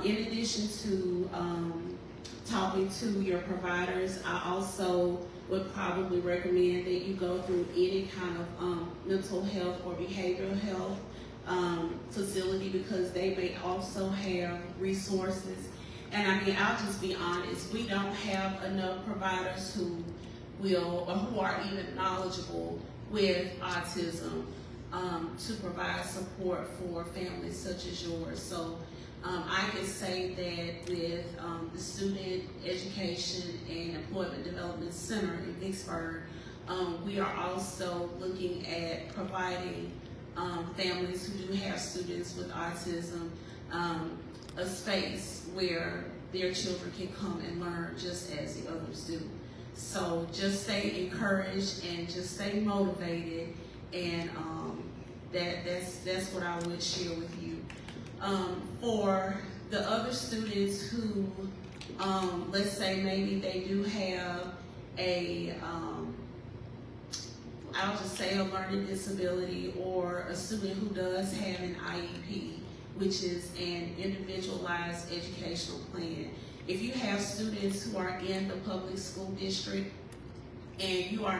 In addition to talking to your providers, I also would probably recommend that you go through any kind of mental health or behavioral health facility, because they may also have resources. And I mean, I'll just be honest, we don't have enough providers who are even knowledgeable with autism to provide support for families such as yours. So I can say that with the Student Education and Employment Development Center in Vicksburg, we are also looking at providing families who do have students with autism a space where their children can come and learn just as the others do. So just stay encouraged and just stay motivated, and that's what I would share with you. For the other students who, let's say maybe they do have I'll just say a learning disability, or a student who does have an IEP, which is an individualized educational plan. If you have students who are in the public school district and you are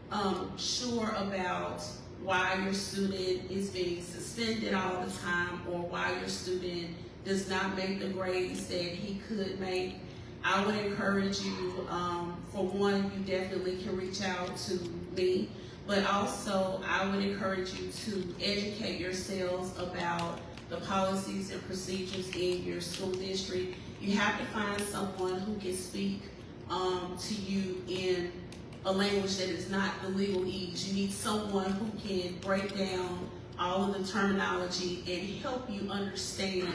not sure about why your student is being suspended all the time, or why your student does not make the grades that he could make, I would encourage you, for one, you definitely can reach out to me, but also I would encourage you to educate yourselves about the policies and procedures in your school district. You have to find someone who can speak to you in a language that is not the legalese. You need someone who can break down all of the terminology and help you understand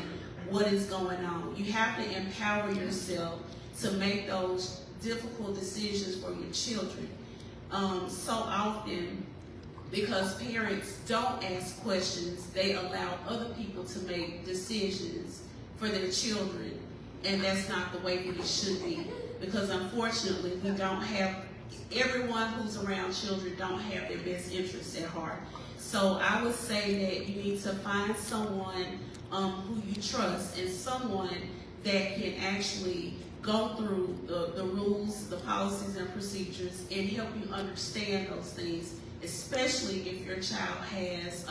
what is going on. You have to empower yourself to make those difficult decisions for your children. So often, because parents don't ask questions, they allow other people to make decisions for their children, and that's not the way that it should be. Because unfortunately, we don't have, everyone who's around children don't have their best interests at heart. So I would say that you need to find someone who you trust, and someone that can actually go through the rules, the policies and procedures, and help you understand those things, especially if your child has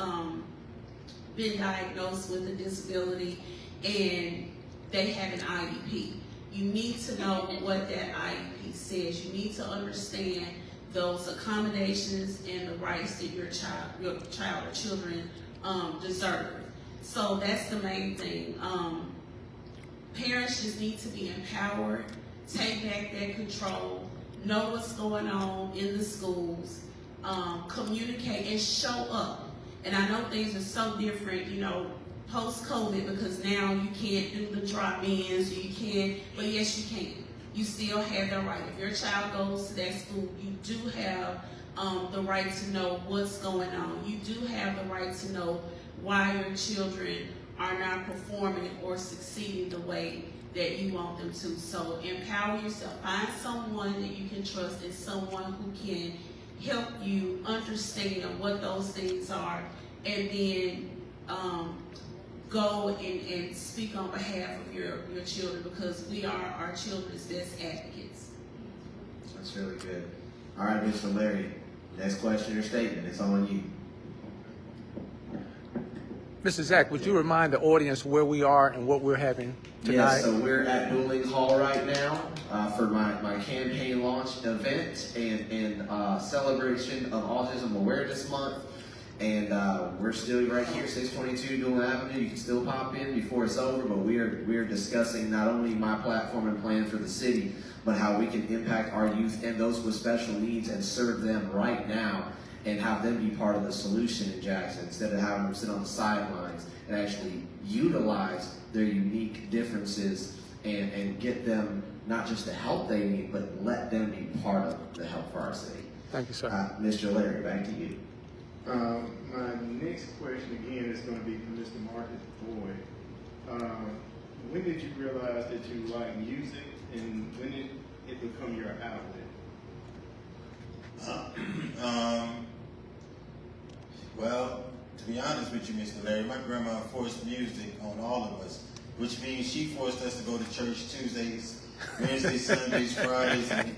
been diagnosed with a disability and they have an IEP. You need to know what that IEP says. You need to understand those accommodations and the rights that your child or children deserve. So that's the main thing. Parents just need to be empowered, take back their control, know what's going on in the schools, communicate and show up. And I know things are so different, you know, post-COVID, because now you can't do the drop-ins, you can't, but yes, you can. You still have the right. If your child goes to that school, you do have the right to know what's going on. You do have the right to know why your children are not performing or succeeding the way that you want them to. So empower yourself. Find someone that you can trust, and someone who can help you understand what those things are, and then go and speak on behalf of your children, because we are our children's best advocates.
That's really good. All right, Mr. Larry, next question or statement, it's on you.
Mr. Zach, would you remind the audience where we are and what we're having tonight?
Yes, so we're at Dueling Hall right now for my campaign launch event and celebration of Autism Awareness Month. And we're still right here, 622 Dueling Avenue. You can still pop in before it's over, but we're discussing not only my platform and plan for the city, but how we can impact our youth and those with special needs and serve them right now, and have them be part of the solution in Jackson, instead of having them sit on the sidelines, and actually utilize their unique differences and get them not just the help they need, but let them be part of the help for our city.
Thank you, sir.
Mr. Larry, back to you.
My next question again is going to be for Mr. Marcus Boyd. When did you realize that you like music, and when did it become your outlet?
Well, to be honest with you, Mr. Larry, my grandma forced music on all of us, which means she forced us to go to church Tuesdays, Wednesdays, Sundays, Fridays, and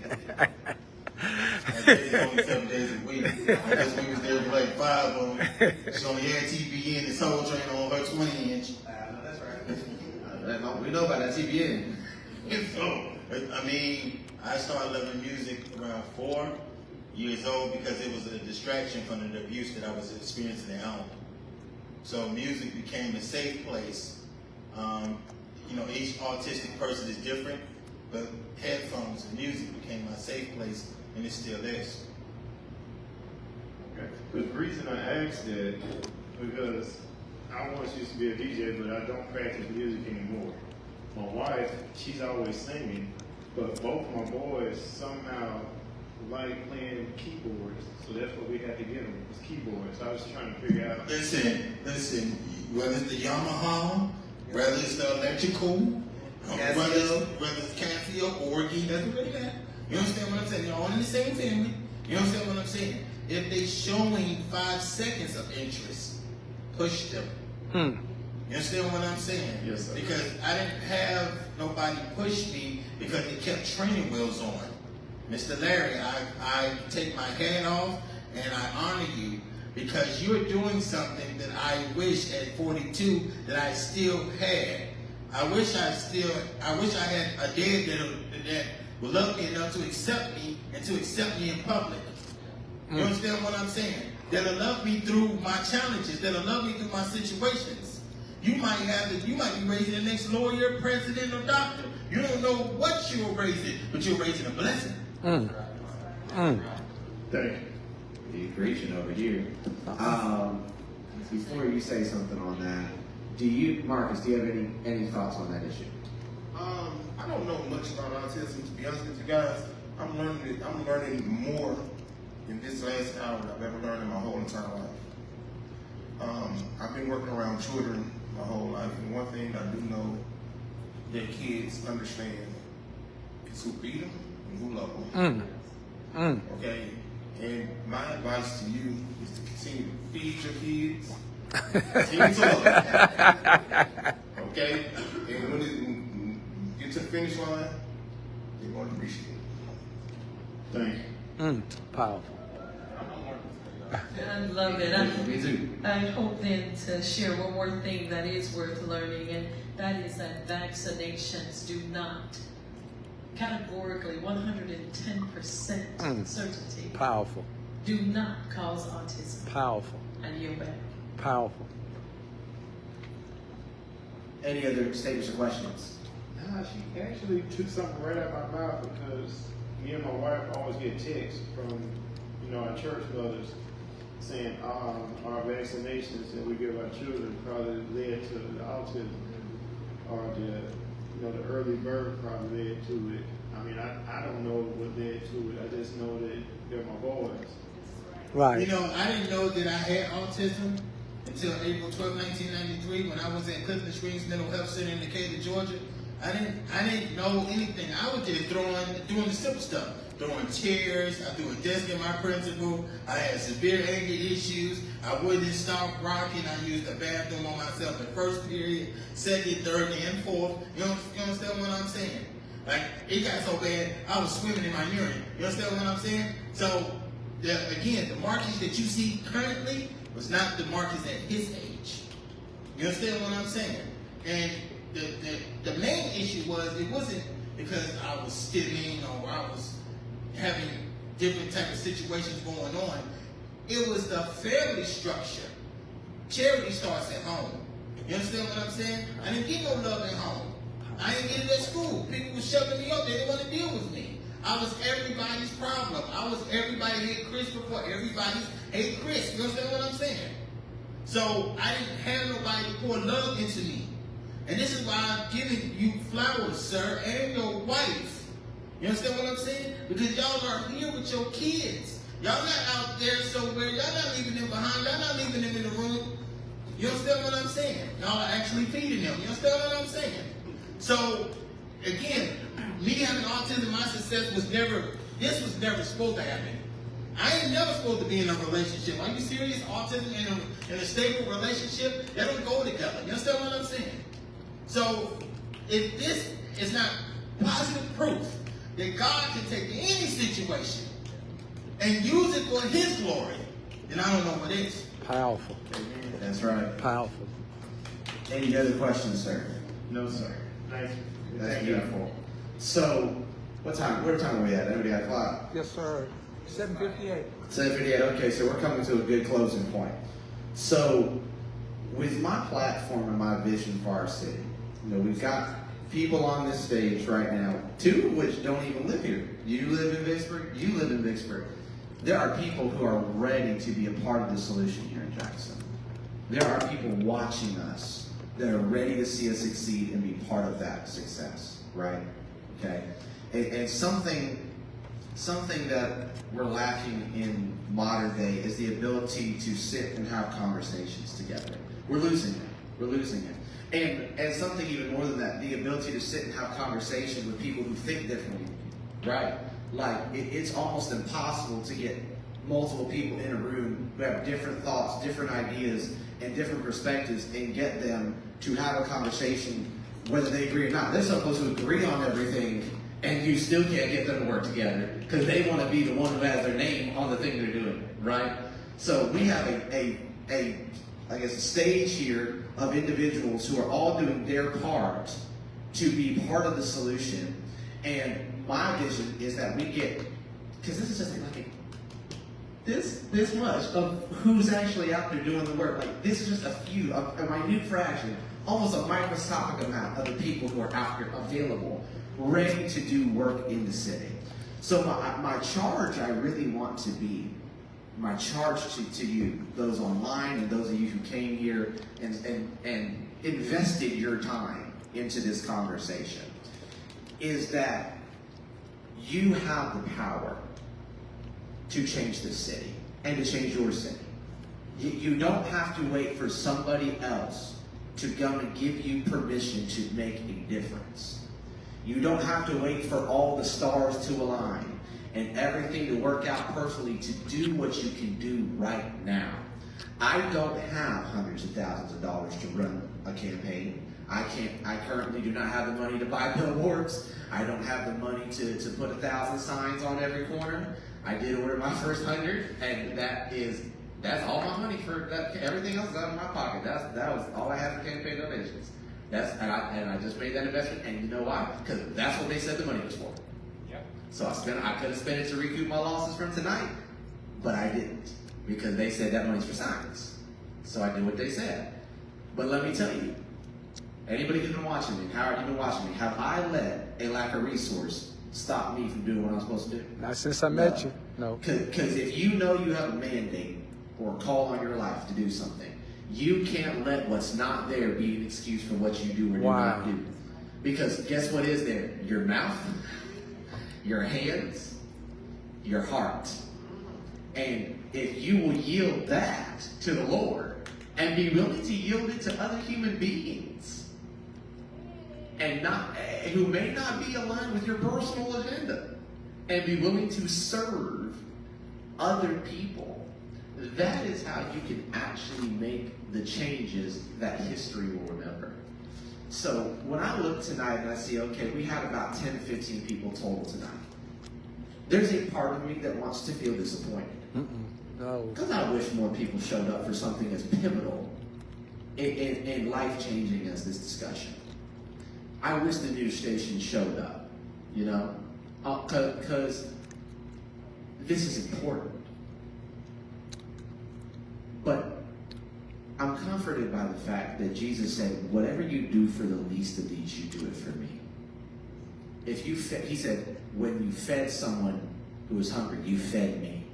only 7 days a week. I guess we was there for like 5 of them. She only had TBN and Soul Train on her 20-inch.
That's right. We know about that TBN.
So, I mean, I started loving music around 4 years old because it was a distraction from the abuse that I was experiencing at home. So music became a safe place. You know, each autistic person is different, but headphones and music became my safe place, and it still is.
Okay. The reason I asked that, because I once used to be a DJ, but I don't practice music anymore. My wife, she's always singing, but both my boys somehow like playing keyboards, so that's what we had to get them, was keyboards. I was trying to figure out.
Listen, whether it's the Yamaha, whether it's the electrical, whether it's Casio, Orgy, doesn't really matter. You understand what I'm saying? They're all in the same family. You understand what I'm saying? If they showing 5 seconds of interest, push them. You understand what I'm saying?
Yes, sir.
Because I didn't have nobody push me because they kept training wheels on. Mr. Larry, I take my hat off and I honor you because you're doing something that I wish at 42 that I still had. I wish I had a dad that would love me enough to accept me and to accept me in public. You understand what I'm saying? That'll love me through my challenges, that'll love me through my situations. You might be raising the next lawyer, president, or doctor. You don't know what you're raising, but you're raising a blessing.
Thank you.
You're preaching over here. Before you say something on that, Marcus, do you have any thoughts on that issue?
I don't know much about autism, to be honest with you guys. I'm learning more in this last hour than I've ever learned in my whole entire life. I've been working around children my whole life, and one thing I do know that kids understand is who beat them and who love them. Okay? And my advice to you is to continue to feed your kids. Continue to love them. Okay? And when it get to the finish line, they're going to appreciate it.
Thank you.
Powerful.
I love it.
Me too.
I hope then to share one more thing that is worth learning, and that is that vaccinations do not categorically 110% certainty
Powerful.
do not cause autism.
Powerful.
I yield back.
Powerful.
Any other statements or questions?
Nah, she actually took something right out of my mouth, because me and my wife always get texts from, our church brothers saying our vaccinations that we give our children probably led to the autism, or the early birth probably led to it. I mean, I don't know what led to it. I just know that they're my boys.
Right.
You know, I didn't know that I had autism until April 12, 1993, when I was at Clifton Springs Mental Health Center in Decatur, Georgia. I didn't know anything. I was just doing the simple stuff. Throwing chairs, I threw a desk at my principal. I had severe anger issues. I wouldn't stop rocking. I used the bathroom on myself in first period, second, third, and fourth. You understand what I'm saying? Like, it got so bad, I was swimming in my urine. You understand what I'm saying? So, again, the Marcus that you see currently was not the Marcus at his age. You understand what I'm saying? And the main issue was, it wasn't because I was stimming or I was having different type of situations going on. It was the family structure. Charity starts at home. You understand what I'm saying? I didn't get no love at home. I didn't get it at school. People were shoving me up. They didn't want to deal with me. I was everybody's problem. I was everybody hate Chris before everybody hate Chris. You understand what I'm saying? So I didn't have nobody to pour love into me. And this is why I'm giving you flowers, sir, and your wife. You understand what I'm saying? Because y'all are here with your kids. Y'all not out there somewhere. Y'all not leaving them behind. Y'all not leaving them in the room. You understand what I'm saying? Y'all are actually feeding them. You understand what I'm saying? So, again, me having autism, my success was never supposed to happen. I ain't never supposed to be in a relationship. Are you serious? Autism and a stable relationship, they don't go together. You understand what I'm saying? So, if this is not positive proof that God can take any situation and use it for His glory, then I don't know what is.
Powerful.
That's right.
Powerful.
Any other questions, sir?
No, sir. Thank you.
That's beautiful. So, what time are we at? Everybody at clock?
Yes, sir. 7:58.
7:58. Okay, so we're coming to a good closing point. So, with my platform and my vision for our city, we've got people on this stage right now, two of which don't even live here. You live in Vicksburg. You live in Vicksburg. There are people who are ready to be a part of the solution here in Jackson. There are people watching us that are ready to see us succeed and be part of that success, right? Okay? And something that we're lacking in modern day is the ability to sit and have conversations together. We're losing it. We're losing it. And something even more than that, the ability to sit and have conversations with people who think differently, right? Like, it's almost impossible to get multiple people in a room who have different thoughts, different ideas, and different perspectives, and get them to have a conversation whether they agree or not. They're supposed to agree on everything, and you still can't get them to work together because they want to be the one who has their name on the thing they're doing, right? So we have a stage here of individuals who are all doing their part to be part of the solution. And my vision is that we get, because this is just like this much of who's actually out there doing the work. Like, this is just a minute fraction, almost a microscopic amount of the people who are out here available, ready to do work in the city. So my charge, I really want to be, my charge to you, those online and those of you who came here and invested your time into this conversation, is that you have the power to change this city and to change your city. You don't have to wait for somebody else to come and give you permission to make a difference. You don't have to wait for all the stars to align and everything to work out perfectly to do what you can do right now. I don't have hundreds of thousands of dollars to run a campaign. I currently do not have the money to buy billboards. I don't have the money to put 1,000 signs on every corner. I did order my first 100, and that's all my money for that. Everything else is out of my pocket. That was all I had for campaign donations. And I just made that investment, and you know why? Because that's what they said the money was for.
Yep.
So I could have spent it to recoup my losses from tonight, but I didn't, because they said that money's for science. So I did what they said. But let me tell you, anybody who's been watching me, Howard, you've been watching me, have I let a lack of resource stop me from doing what I'm supposed to do?
Not since I met you. No.
Because if you know you have a mandate or a call on your life to do something, you can't let what's not there be an excuse for what you do or do not do. Because guess what is there? Your mouth, your hands, your heart. And if you will yield that to the Lord and be willing to yield it to other human beings, and who may not be aligned with your personal agenda, and be willing to serve other people, that is how you can actually make the changes that history will remember. So when I look tonight and I see, okay, we had about 10, 15 people total tonight, there's a part of me that wants to feel disappointed.
No.
Because I wish more people showed up for something as pivotal and life-changing as this discussion. I wish the news station showed up, you know, because this is important. But I'm comforted by the fact that Jesus said, whatever you do for the least of these, you do it for me. He said, when you fed someone who was hungry, you fed me.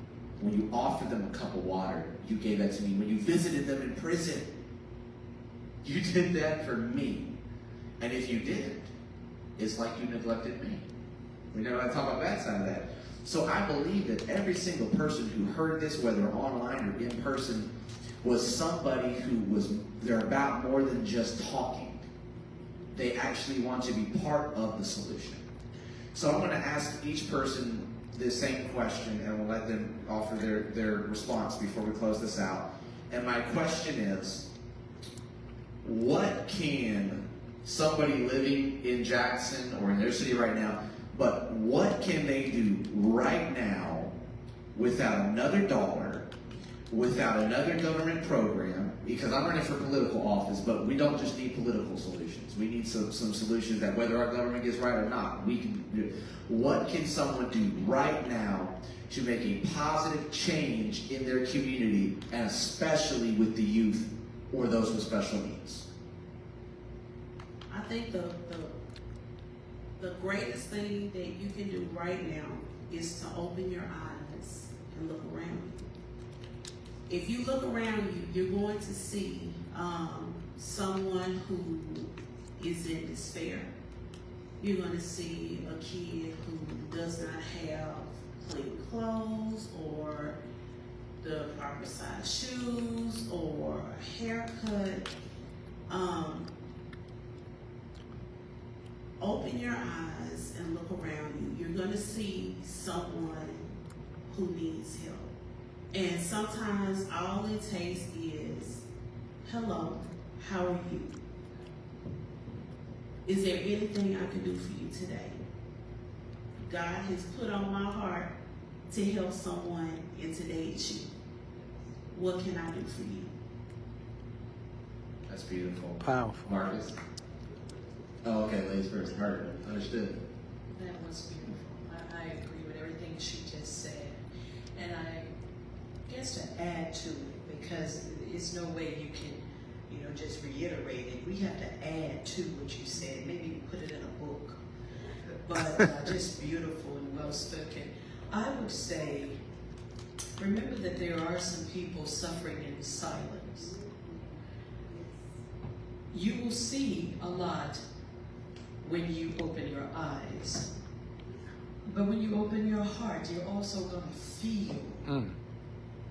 When you offered them a cup of water, you gave that to me. When you visited them in prison, you did that for me. And if you didn't, it's like you neglected me. We never talk about that side of that. So I believe that every single person who heard this, whether online or in person, was somebody they're about more than just talking. They actually want to be part of the solution. So I'm going to ask each person the same question, and we'll let them offer their response before we close this out. And my question is, what can somebody living in Jackson or in their city right now, but what can they do right now without another dollar, without another government program? Because I'm running for political office, but we don't just need political solutions. We need some solutions that whether our government gets right or not, we can do it. What can someone do right now to make a positive change in their community, and especially with the youth or those with special needs?
I think the greatest thing that you can do right now is to open your eyes and look around you. If you look around you, you're going to see someone who is in despair. You're going to see a kid who does not have clean clothes or the proper size shoes or a haircut. Open your eyes and look around you. You're going to see someone who needs help. And sometimes all it takes is, hello, how are you? Is there anything I can do for you today? God has put on my heart to help someone in today's you. What can I do for you?
That's beautiful.
Powerful.
Marcus? Oh, okay, ladies first. Heard. Understood.
That was beautiful. I agree with everything she just said. And I guess to add to it, because it's no way you can, just reiterate it. We have to add to what you said. Maybe put it in a book. But just beautiful and well spoken. I would say, remember that there are some people suffering in silence. You will see a lot when you open your eyes. But when you open your heart, you're also going to feel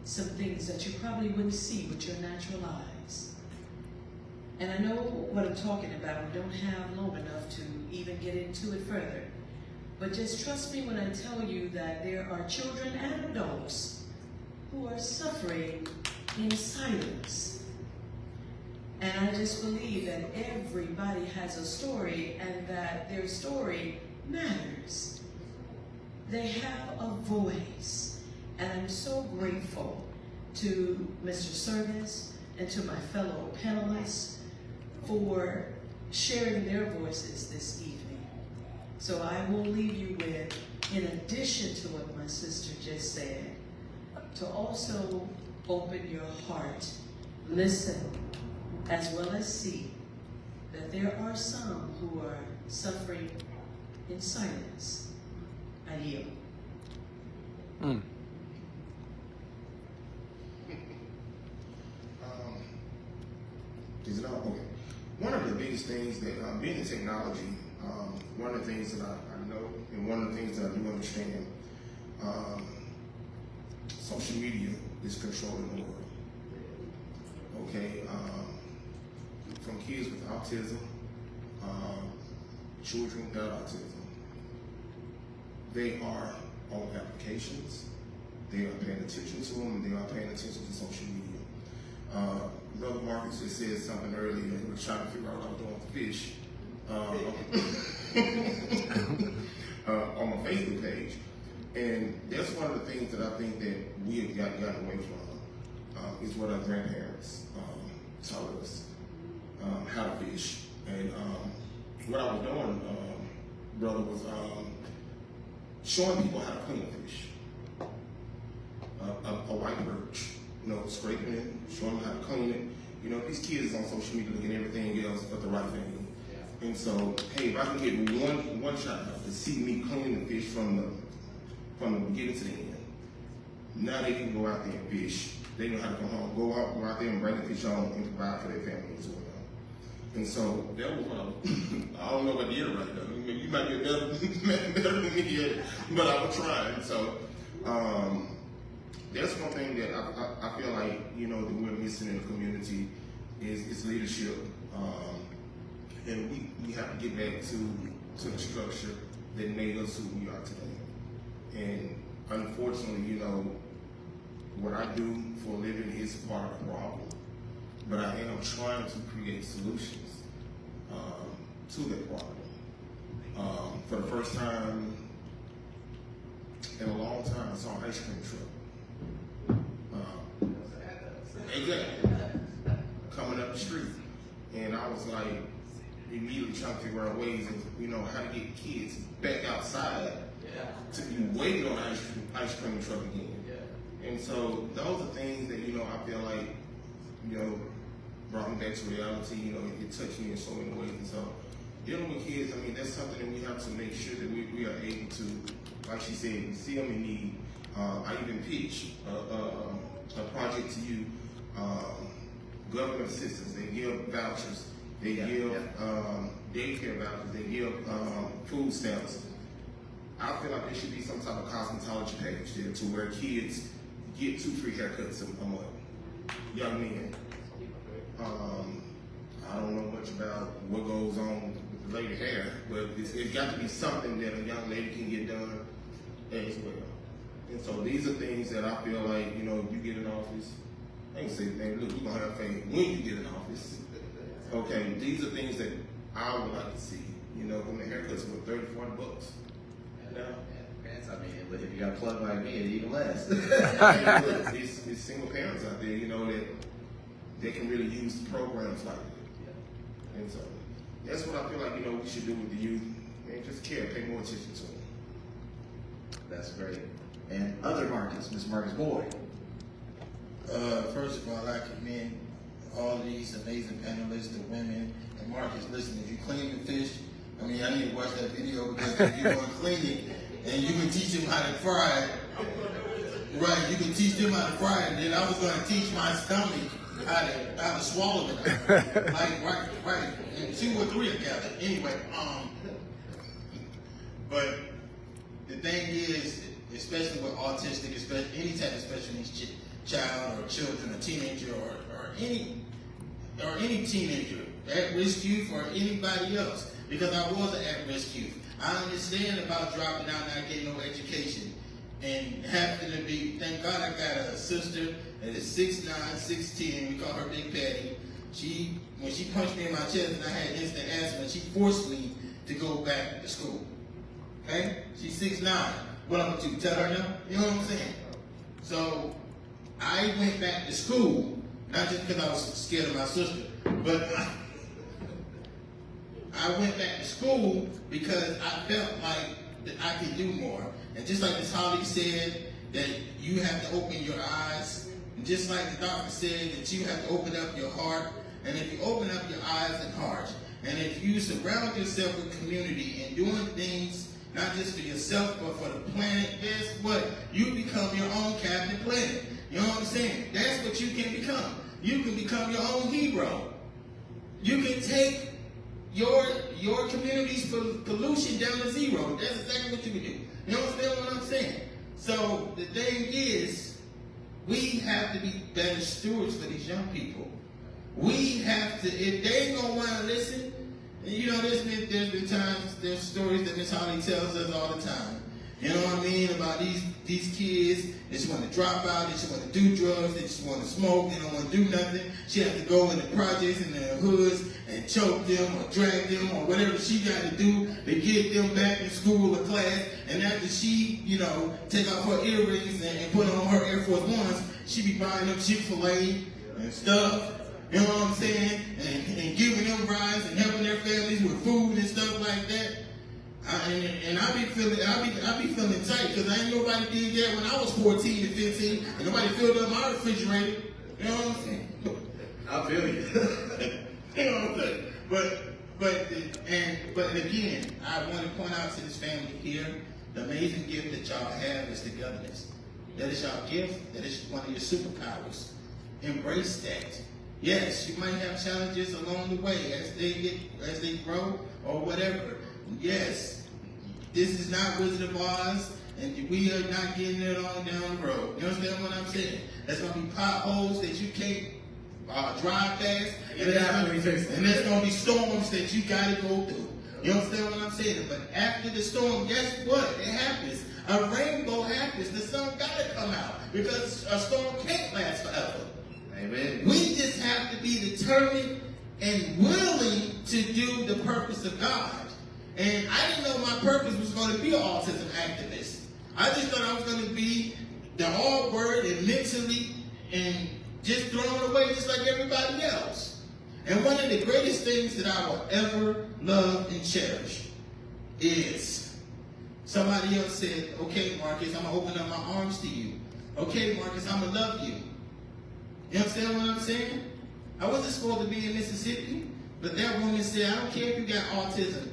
some things that you probably wouldn't see with your natural eyes. And I know what I'm talking about. We don't have long enough to even get into it further. But just trust me when I tell you that there are children and adults who are suffering in silence. And I just believe that everybody has a story and that their story matters. They have a voice. And I'm so grateful to Mr. Service and to my fellow panelists for sharing their voices this evening. So I will leave you with, in addition to what my sister just said, to also open your heart, listen, as well as see that there are some who are suffering in silence. I yield.
Is it all? Okay. One of the biggest things that, being in technology, one of the things that I know, and one of the things that I do understand, social media is controlling the world. Okay, from kids with autism, children without autism, they are on applications, they are paying attention to them, they are paying attention to social media. Brother Marcus just said something earlier, he was trying to figure out what I was doing with fish on my Facebook page. And that's one of the things that I think that we have gotten away from, is what our grandparents taught us, how to fish. And what I was doing, brother, was showing people how to clean a fish. A white birch, scraping it, showing them how to clean it. These kids on social media looking at everything else but the right thing. And so, hey, if I can get one child to see me cleaning the fish from the beginning to the end, now they can go out there and fish. They know how to come home, go out there and bring the fish home and provide for their family as well. And so that was what I don't know about the year right now. You might be better than me yet, but I was trying. So that's one thing that I feel like, that we're missing in the community is leadership. And we have to get back to the structure that made us who we are today. And unfortunately, what I do for a living is part of the problem. But I am trying to create solutions to that problem. For the first time in a long time, I saw an ice cream truck. Exactly. Coming up the street. And I was like, immediately trying to figure out ways of, how to get kids back outside to be waiting on an ice cream truck again. And so those are things that, I feel like, brought me back to reality. It touched me in so many ways. And so dealing with kids, that's something that we have to make sure that we are able to, like she said, we see them in need. I even pitch a project to you, government assistance. They give vouchers. They give daycare vouchers. They give food stamps. I feel like there should be some type of cosmetology page there to where kids get 2 free haircuts a month. Young men. I don't know much about what goes on with the lady hair, but it's got to be something that a young lady can get done as well. And so these are things that I feel like, if you get in office, I ain't say, man, look, we're going to have faith when you get in office. Okay, these are things that I would like to see. When the haircuts were $30, $40.
But if you got a plug like me, it's even less.
It's single parents out there, that they can really use programs like that. And so that's what I feel like, we should do with the youth. And just care, pay more attention to them.
That's great. And other Marcus, Mr. Marcus Boyd.
First of all, I commend all these amazing panelists, the women, and Marcus. Listen, if you clean the fish, I need to watch that video because if you want to clean it and you can teach them how to fry it, right? You can teach them how to fry it. Then I was going to teach my stomach how to swallow it. right, and 2 or 3 together. Anyway, but the thing is, especially with autistic, especially any type of special needs child or children or teenager or any teenager, at-risk youth or anybody else, because I was an at-risk youth. I understand about dropping out and not getting no education and having to be, thank God I got a sister that is 6'9", 6'10", we call her Big Patty. When she punched me in my chest and I had instant asthma, she forced me to go back to school. Okay? She's 6'9". What I'm gonna do? Tell her no? You know what I'm saying? So I went back to school, not just because I was scared of my sister, but I went back to school because I felt like that I could do more. And just like Ms. Holly said, that you have to open your eyes. And just like the doctor said, that you have to open up your heart. And if you open up your eyes and heart, and if you surround yourself with community and doing things not just for yourself, but for the planet, guess what? You become your own Captain Planet. You know what I'm saying? That's what you can become. You can become your own hero. You can take your community's pollution down to zero. That's exactly what you can do. You understand what I'm saying? So the thing is, we have to be better stewards for these young people. We have to, if they ain't gonna want to listen, you know, there's been times, there's stories that Miss Holly tells us all the time. You know what I mean? About these kids, they just want to drop out, they just want to do drugs, they just want to smoke, they don't want to do nothing. She has to go in the projects and the hoods and choke them or drag them or whatever she got to do to get them back in school or class. And after she, you know, take off her earrings and put on her Air Force Ones, she be buying them Chick-fil-A and stuff. You know what I'm saying? And giving them rides and helping their families with food and stuff like that. And I be feeling tight because I ain't nobody did that when I was 14 and 15, and nobody filled up my refrigerator. You know what I'm saying?
I feel you.
You know what I'm saying? But again, I want to point out to this family here, the amazing gift that y'all have is togetherness. That is y'all gift. That is one of your superpowers. Embrace that. Yes, you might have challenges along the way as they grow or whatever. Yes, this is not Wizard of Oz, and we are not getting it on down the road. You understand what I'm saying? There's going to be potholes that you can't drive past, and there's going to be storms that you got to go through. You understand what I'm saying? But after the storm, guess what? It happens. A rainbow happens. The sun got to come out because a storm can't last forever.
Amen.
We just have to be determined and willing to do the purpose of God. And I didn't know my purpose was going to be an autism activist. I just thought I was going to be the hard word and mentally and just thrown away just like everybody else. And one of the greatest things that I will ever love and cherish is somebody else said, okay, Marcus, I'm going to open up my arms to you. Okay, Marcus, I'm going to love you. You understand what I'm saying? I wasn't supposed to be in Mississippi, but that woman said, I don't care if you got autism.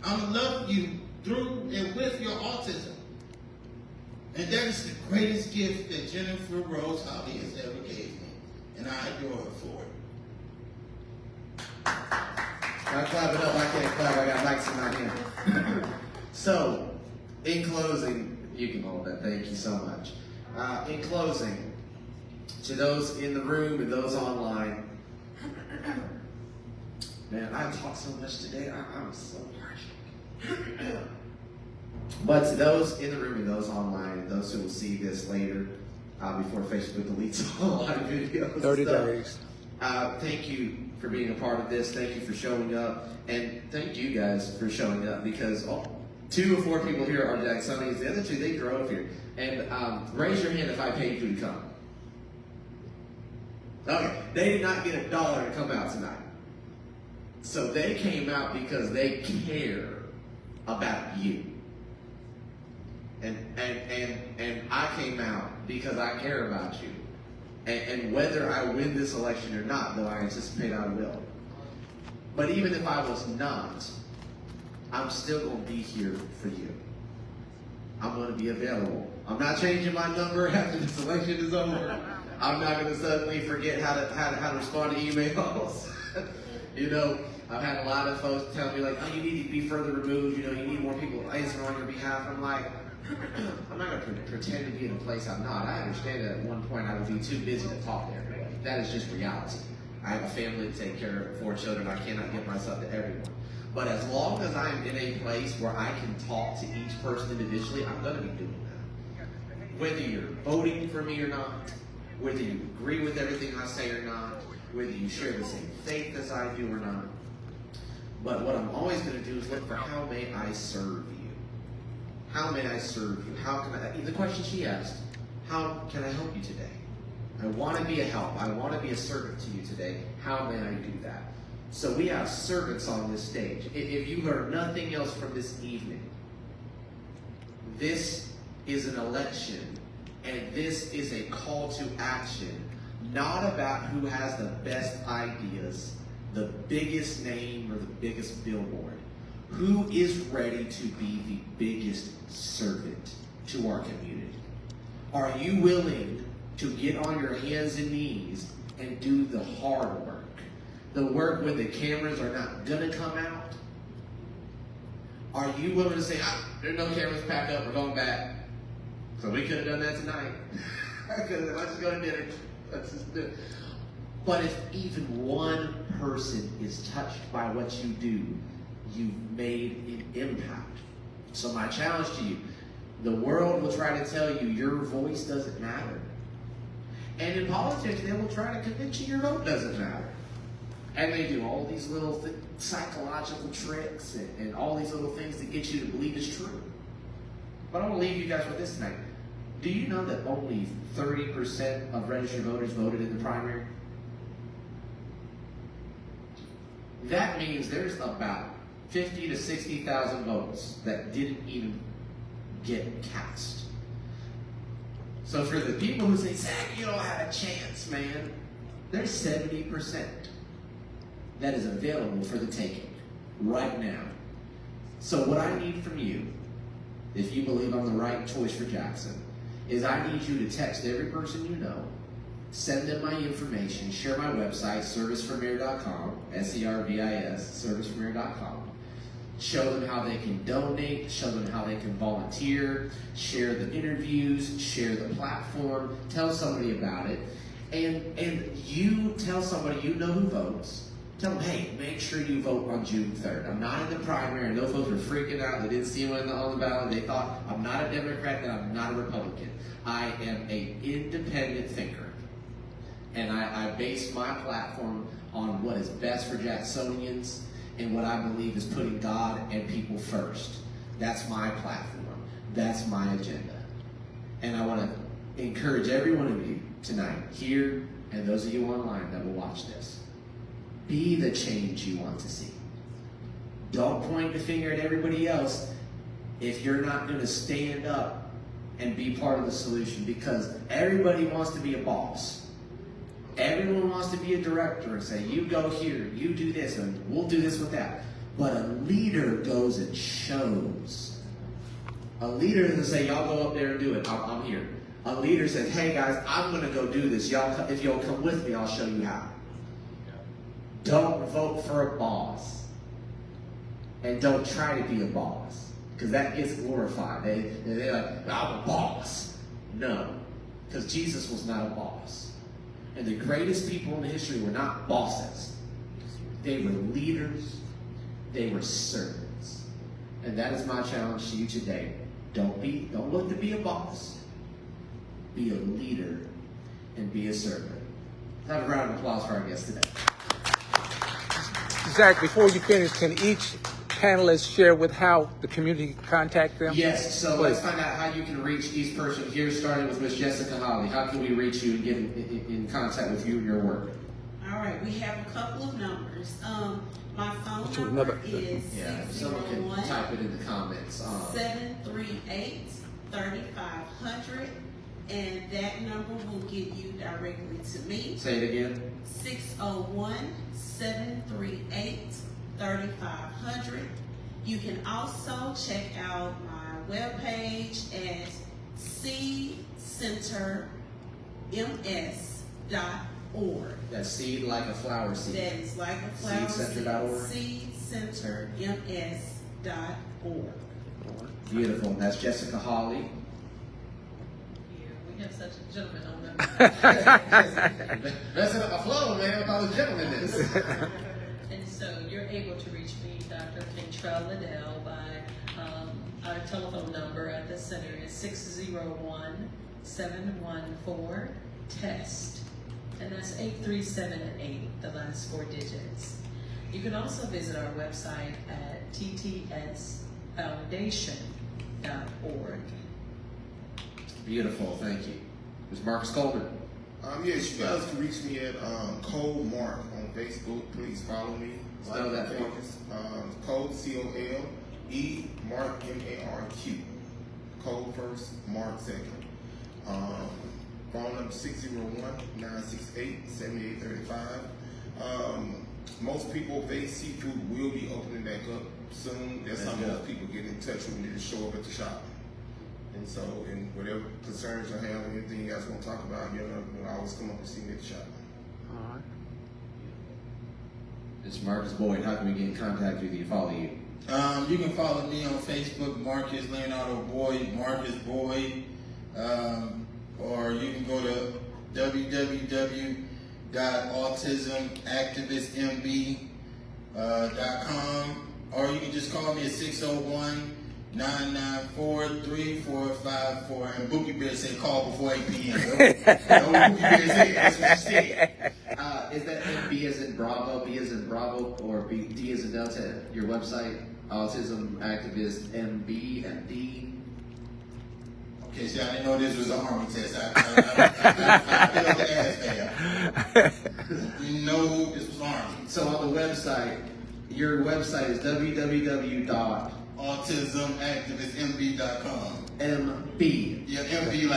I'm going to love you through and with your autism. And that is the greatest gift that Jennifer Rose Holly has ever gave me. And I adore her for it.
I clap it up. I can't clap. I got mics in my hand. So, in closing, you can hold that. Thank you so much. In closing, to those in the room and those online, man, I talked so much today. I'm so partial. But to those in the room and those online, and those who will see this later, before Facebook deletes all our videos,
30 days.
Thank you for being a part of this. Thank you for showing up, and thank you guys for showing up because 2 or 4 people here are Jacksonians. The other 2, they drove here. And raise your hand if I paid you to come. Okay, they did not get $1 to come out tonight. So they came out because they care about you. And I came out because I care about you. And whether I win this election or not, though I anticipate I will. But even if I was not, I'm still going to be here for you. I'm going to be available. I'm not changing my number after this election is over. I'm not going to suddenly forget how to respond to emails. You know, I've had a lot of folks tell me like, oh, you need to be further removed. You know, you need more people answering on your behalf. I'm like, I'm not going to pretend to be in a place I'm not. I understand that at one point I would be too busy to talk to everybody. That is just reality. I have a family to take care of, 4 children. I cannot give myself to everyone. But as long as I'm in a place where I can talk to each person individually, I'm going to be doing that. Whether you're voting for me or not, whether you agree with everything I say or not, whether you share the same faith as I do or not. But what I'm always going to do is look for how may I serve you? How may I serve you? How can I? The question she asked, how can I help you today? I want to be a help. I want to be a servant to you today. How may I do that? So we have servants on this stage. If you learn nothing else from this evening, this is an election, and this is a call to action, not about who has the best ideas, the biggest name, or the biggest billboard. Who is ready to be the biggest servant to our community? Are you willing to get on your hands and knees and do the hard work? The work when the cameras are not going to come out? Are you willing to say, there's no cameras, pack up, we're going back? So we could have done that tonight. Let's just go to dinner. Let's just do it. But if even one person is touched by what you do, you've made an impact. So my challenge to you, the world will try to tell you your voice doesn't matter. And in politics, they will try to convince you your vote doesn't matter. And they do all these little psychological tricks and all these little things to get you to believe it's true. But I want to leave you guys with this tonight. Do you know that only 30% of registered voters voted in the primary? That means there's about 50 to 60,000 votes that didn't even get cast. So for the people who say, Zach, you don't have a chance, man, there's 70% that is available for the taking right now. So what I need from you, if you believe I'm the right choice for Jackson, is I need you to text every person you know, send them my information, share my website, serviceformayor.com, SERVIS, serviceformayor.com. Show them how they can donate, show them how they can volunteer, share the interviews, share the platform, tell somebody about it. And you tell somebody you know who votes. Tell them, hey, make sure you vote on June 3rd. I'm not in the primary, and those folks were freaking out. They didn't see him on the ballot. They thought, I'm not a Democrat and I'm not a Republican. I am an independent thinker. And I base my platform on what is best for Jacksonians and what I believe is putting God and people first. That's my platform. That's my agenda. And I want to encourage every one of you tonight, here, and those of you online that will watch this. Be the change you want to see. Don't point the finger at everybody else if you're not going to stand up and be part of the solution, because everybody wants to be a boss. Everyone wants to be a director and say, you go here, you do this, and we'll do this with that. But a leader goes and shows. A leader doesn't say, y'all go up there and do it, I'm here. A leader says, hey guys, I'm going to go do this. If you'll come with me, I'll show you how. Don't vote for a boss. And don't try to be a boss, because that gets glorified. They're like, I'm a boss. No, because Jesus was not a boss. And the greatest people in the history were not bosses. They were leaders. They were servants. And that is my challenge to you today. Don't look to be a boss. Be a leader and be a servant. Let's have a round of applause for our guests today.
Zach, before you finish, can each panelist share with how the community can contact them?
Yes, so
Please.
Let's find out how you can reach each person here, starting with Ms. Jessica Holly. How can we reach you and get in contact with you and your work?
All right, we have a couple of numbers. My phone
Which is
number
another-
is
Yeah, if someone can
601
type it in the comments.
738-3500, and that number will get you directly to me.
Say it again.
601-738-3500. You can also check out my webpage at seedcenterms.org.
That's seed like a flower seed.
That is like a flower
Seedcenter.org.
seedcenterms.org.
Beautiful. And that's Jessica Holly.
Here, we have such a gentleman on them.
Messing up my flow, man, with all the gentlemanness.
And so you're able to reach me, Dr. Cantrell Liddell, by our telephone number at the center is 601-714-TEST. And that's 8378, the last 4 digits. You can also visit our website at ttsfoundation.org.
Beautiful, thank you. Ms. Marcus Colbert.
Yes, you guys can reach me at Cole Mark on Facebook. Please follow me.
Spell that for us.
Cole, C-O-L-E, Mark, M-A-R-Q. Cole first, Mark second. Phone number 601-968-7835. Most people, they seafood will be opening back up soon. That's how most people get in touch with me to show up at the shop. And so, and whatever concerns you have, anything you guys want to talk about, you know, always come up and see me at the shop.
All right.
Mr. Marcus Boyd, how can we get in contact with you, follow you?
You can follow me on Facebook, Marcus Leonardo Boyd, Marcus Boyd, or you can go to www.autismactivistmb.com, or you can just call me at 601-994-3454, and Bookie Bear said call before 8 p.m. Bookie Bear said, that's what she said.
Is that B as in Bravo, B as in Bravo, or D as in Delta, your website? Autism Activist MB and D.
Okay, see, I didn't know this was an Army test. I failed the ass fail. We know this was Army.
So on the website, your website is
www.autismactivistmb.com.
MB.
Yeah, MB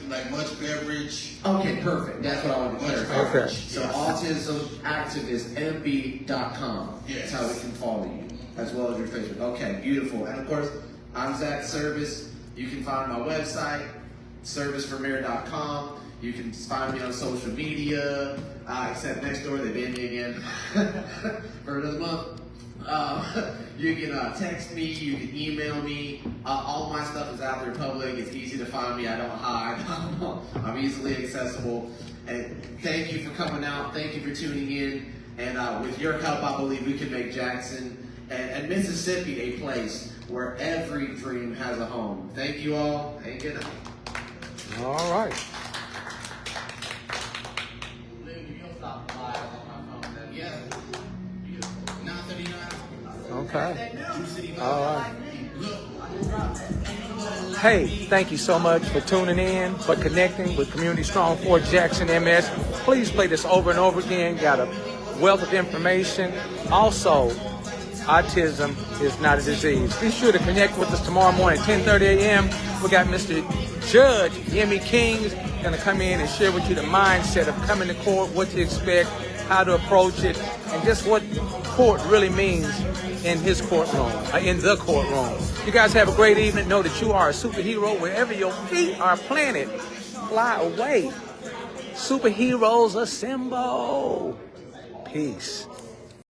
like much beverage.
Okay, perfect. That's what I wanted to clarify.
Okay.
So autismactivistmb.com.
Yes.
That's how we can follow you, as well as your Facebook. Okay, beautiful. And of course, I'm Zach Service. You can find my website, serviceformayor.com. You can find me on social media, except next door, they banned me again for another month. You can text me, you can email me. All my stuff is out there public. It's easy to find me. I don't hide. I'm easily accessible. And thank you for coming out. Thank you for tuning in. And with your help, I believe we can make Jackson and Mississippi a place where every dream has a home. Thank you all, and good night.
All right.
Yeah. 939.
Okay. All right. Hey, thank you so much for tuning in, for connecting with Community Strong 4 Jackson MS. Please play this over and over again. Got a wealth of information. Also, autism is not a disease. Be sure to connect with us tomorrow morning at 10:30 a.m. We got Mr. Judge Yemi King's going to come in and share with you the mindset of coming to court, what to expect, how to approach it, and just what court really means in his courtroom, in the courtroom. You guys have a great evening. Know that you are a superhero wherever your feet are planted. Fly away. Superheroes assemble. Peace.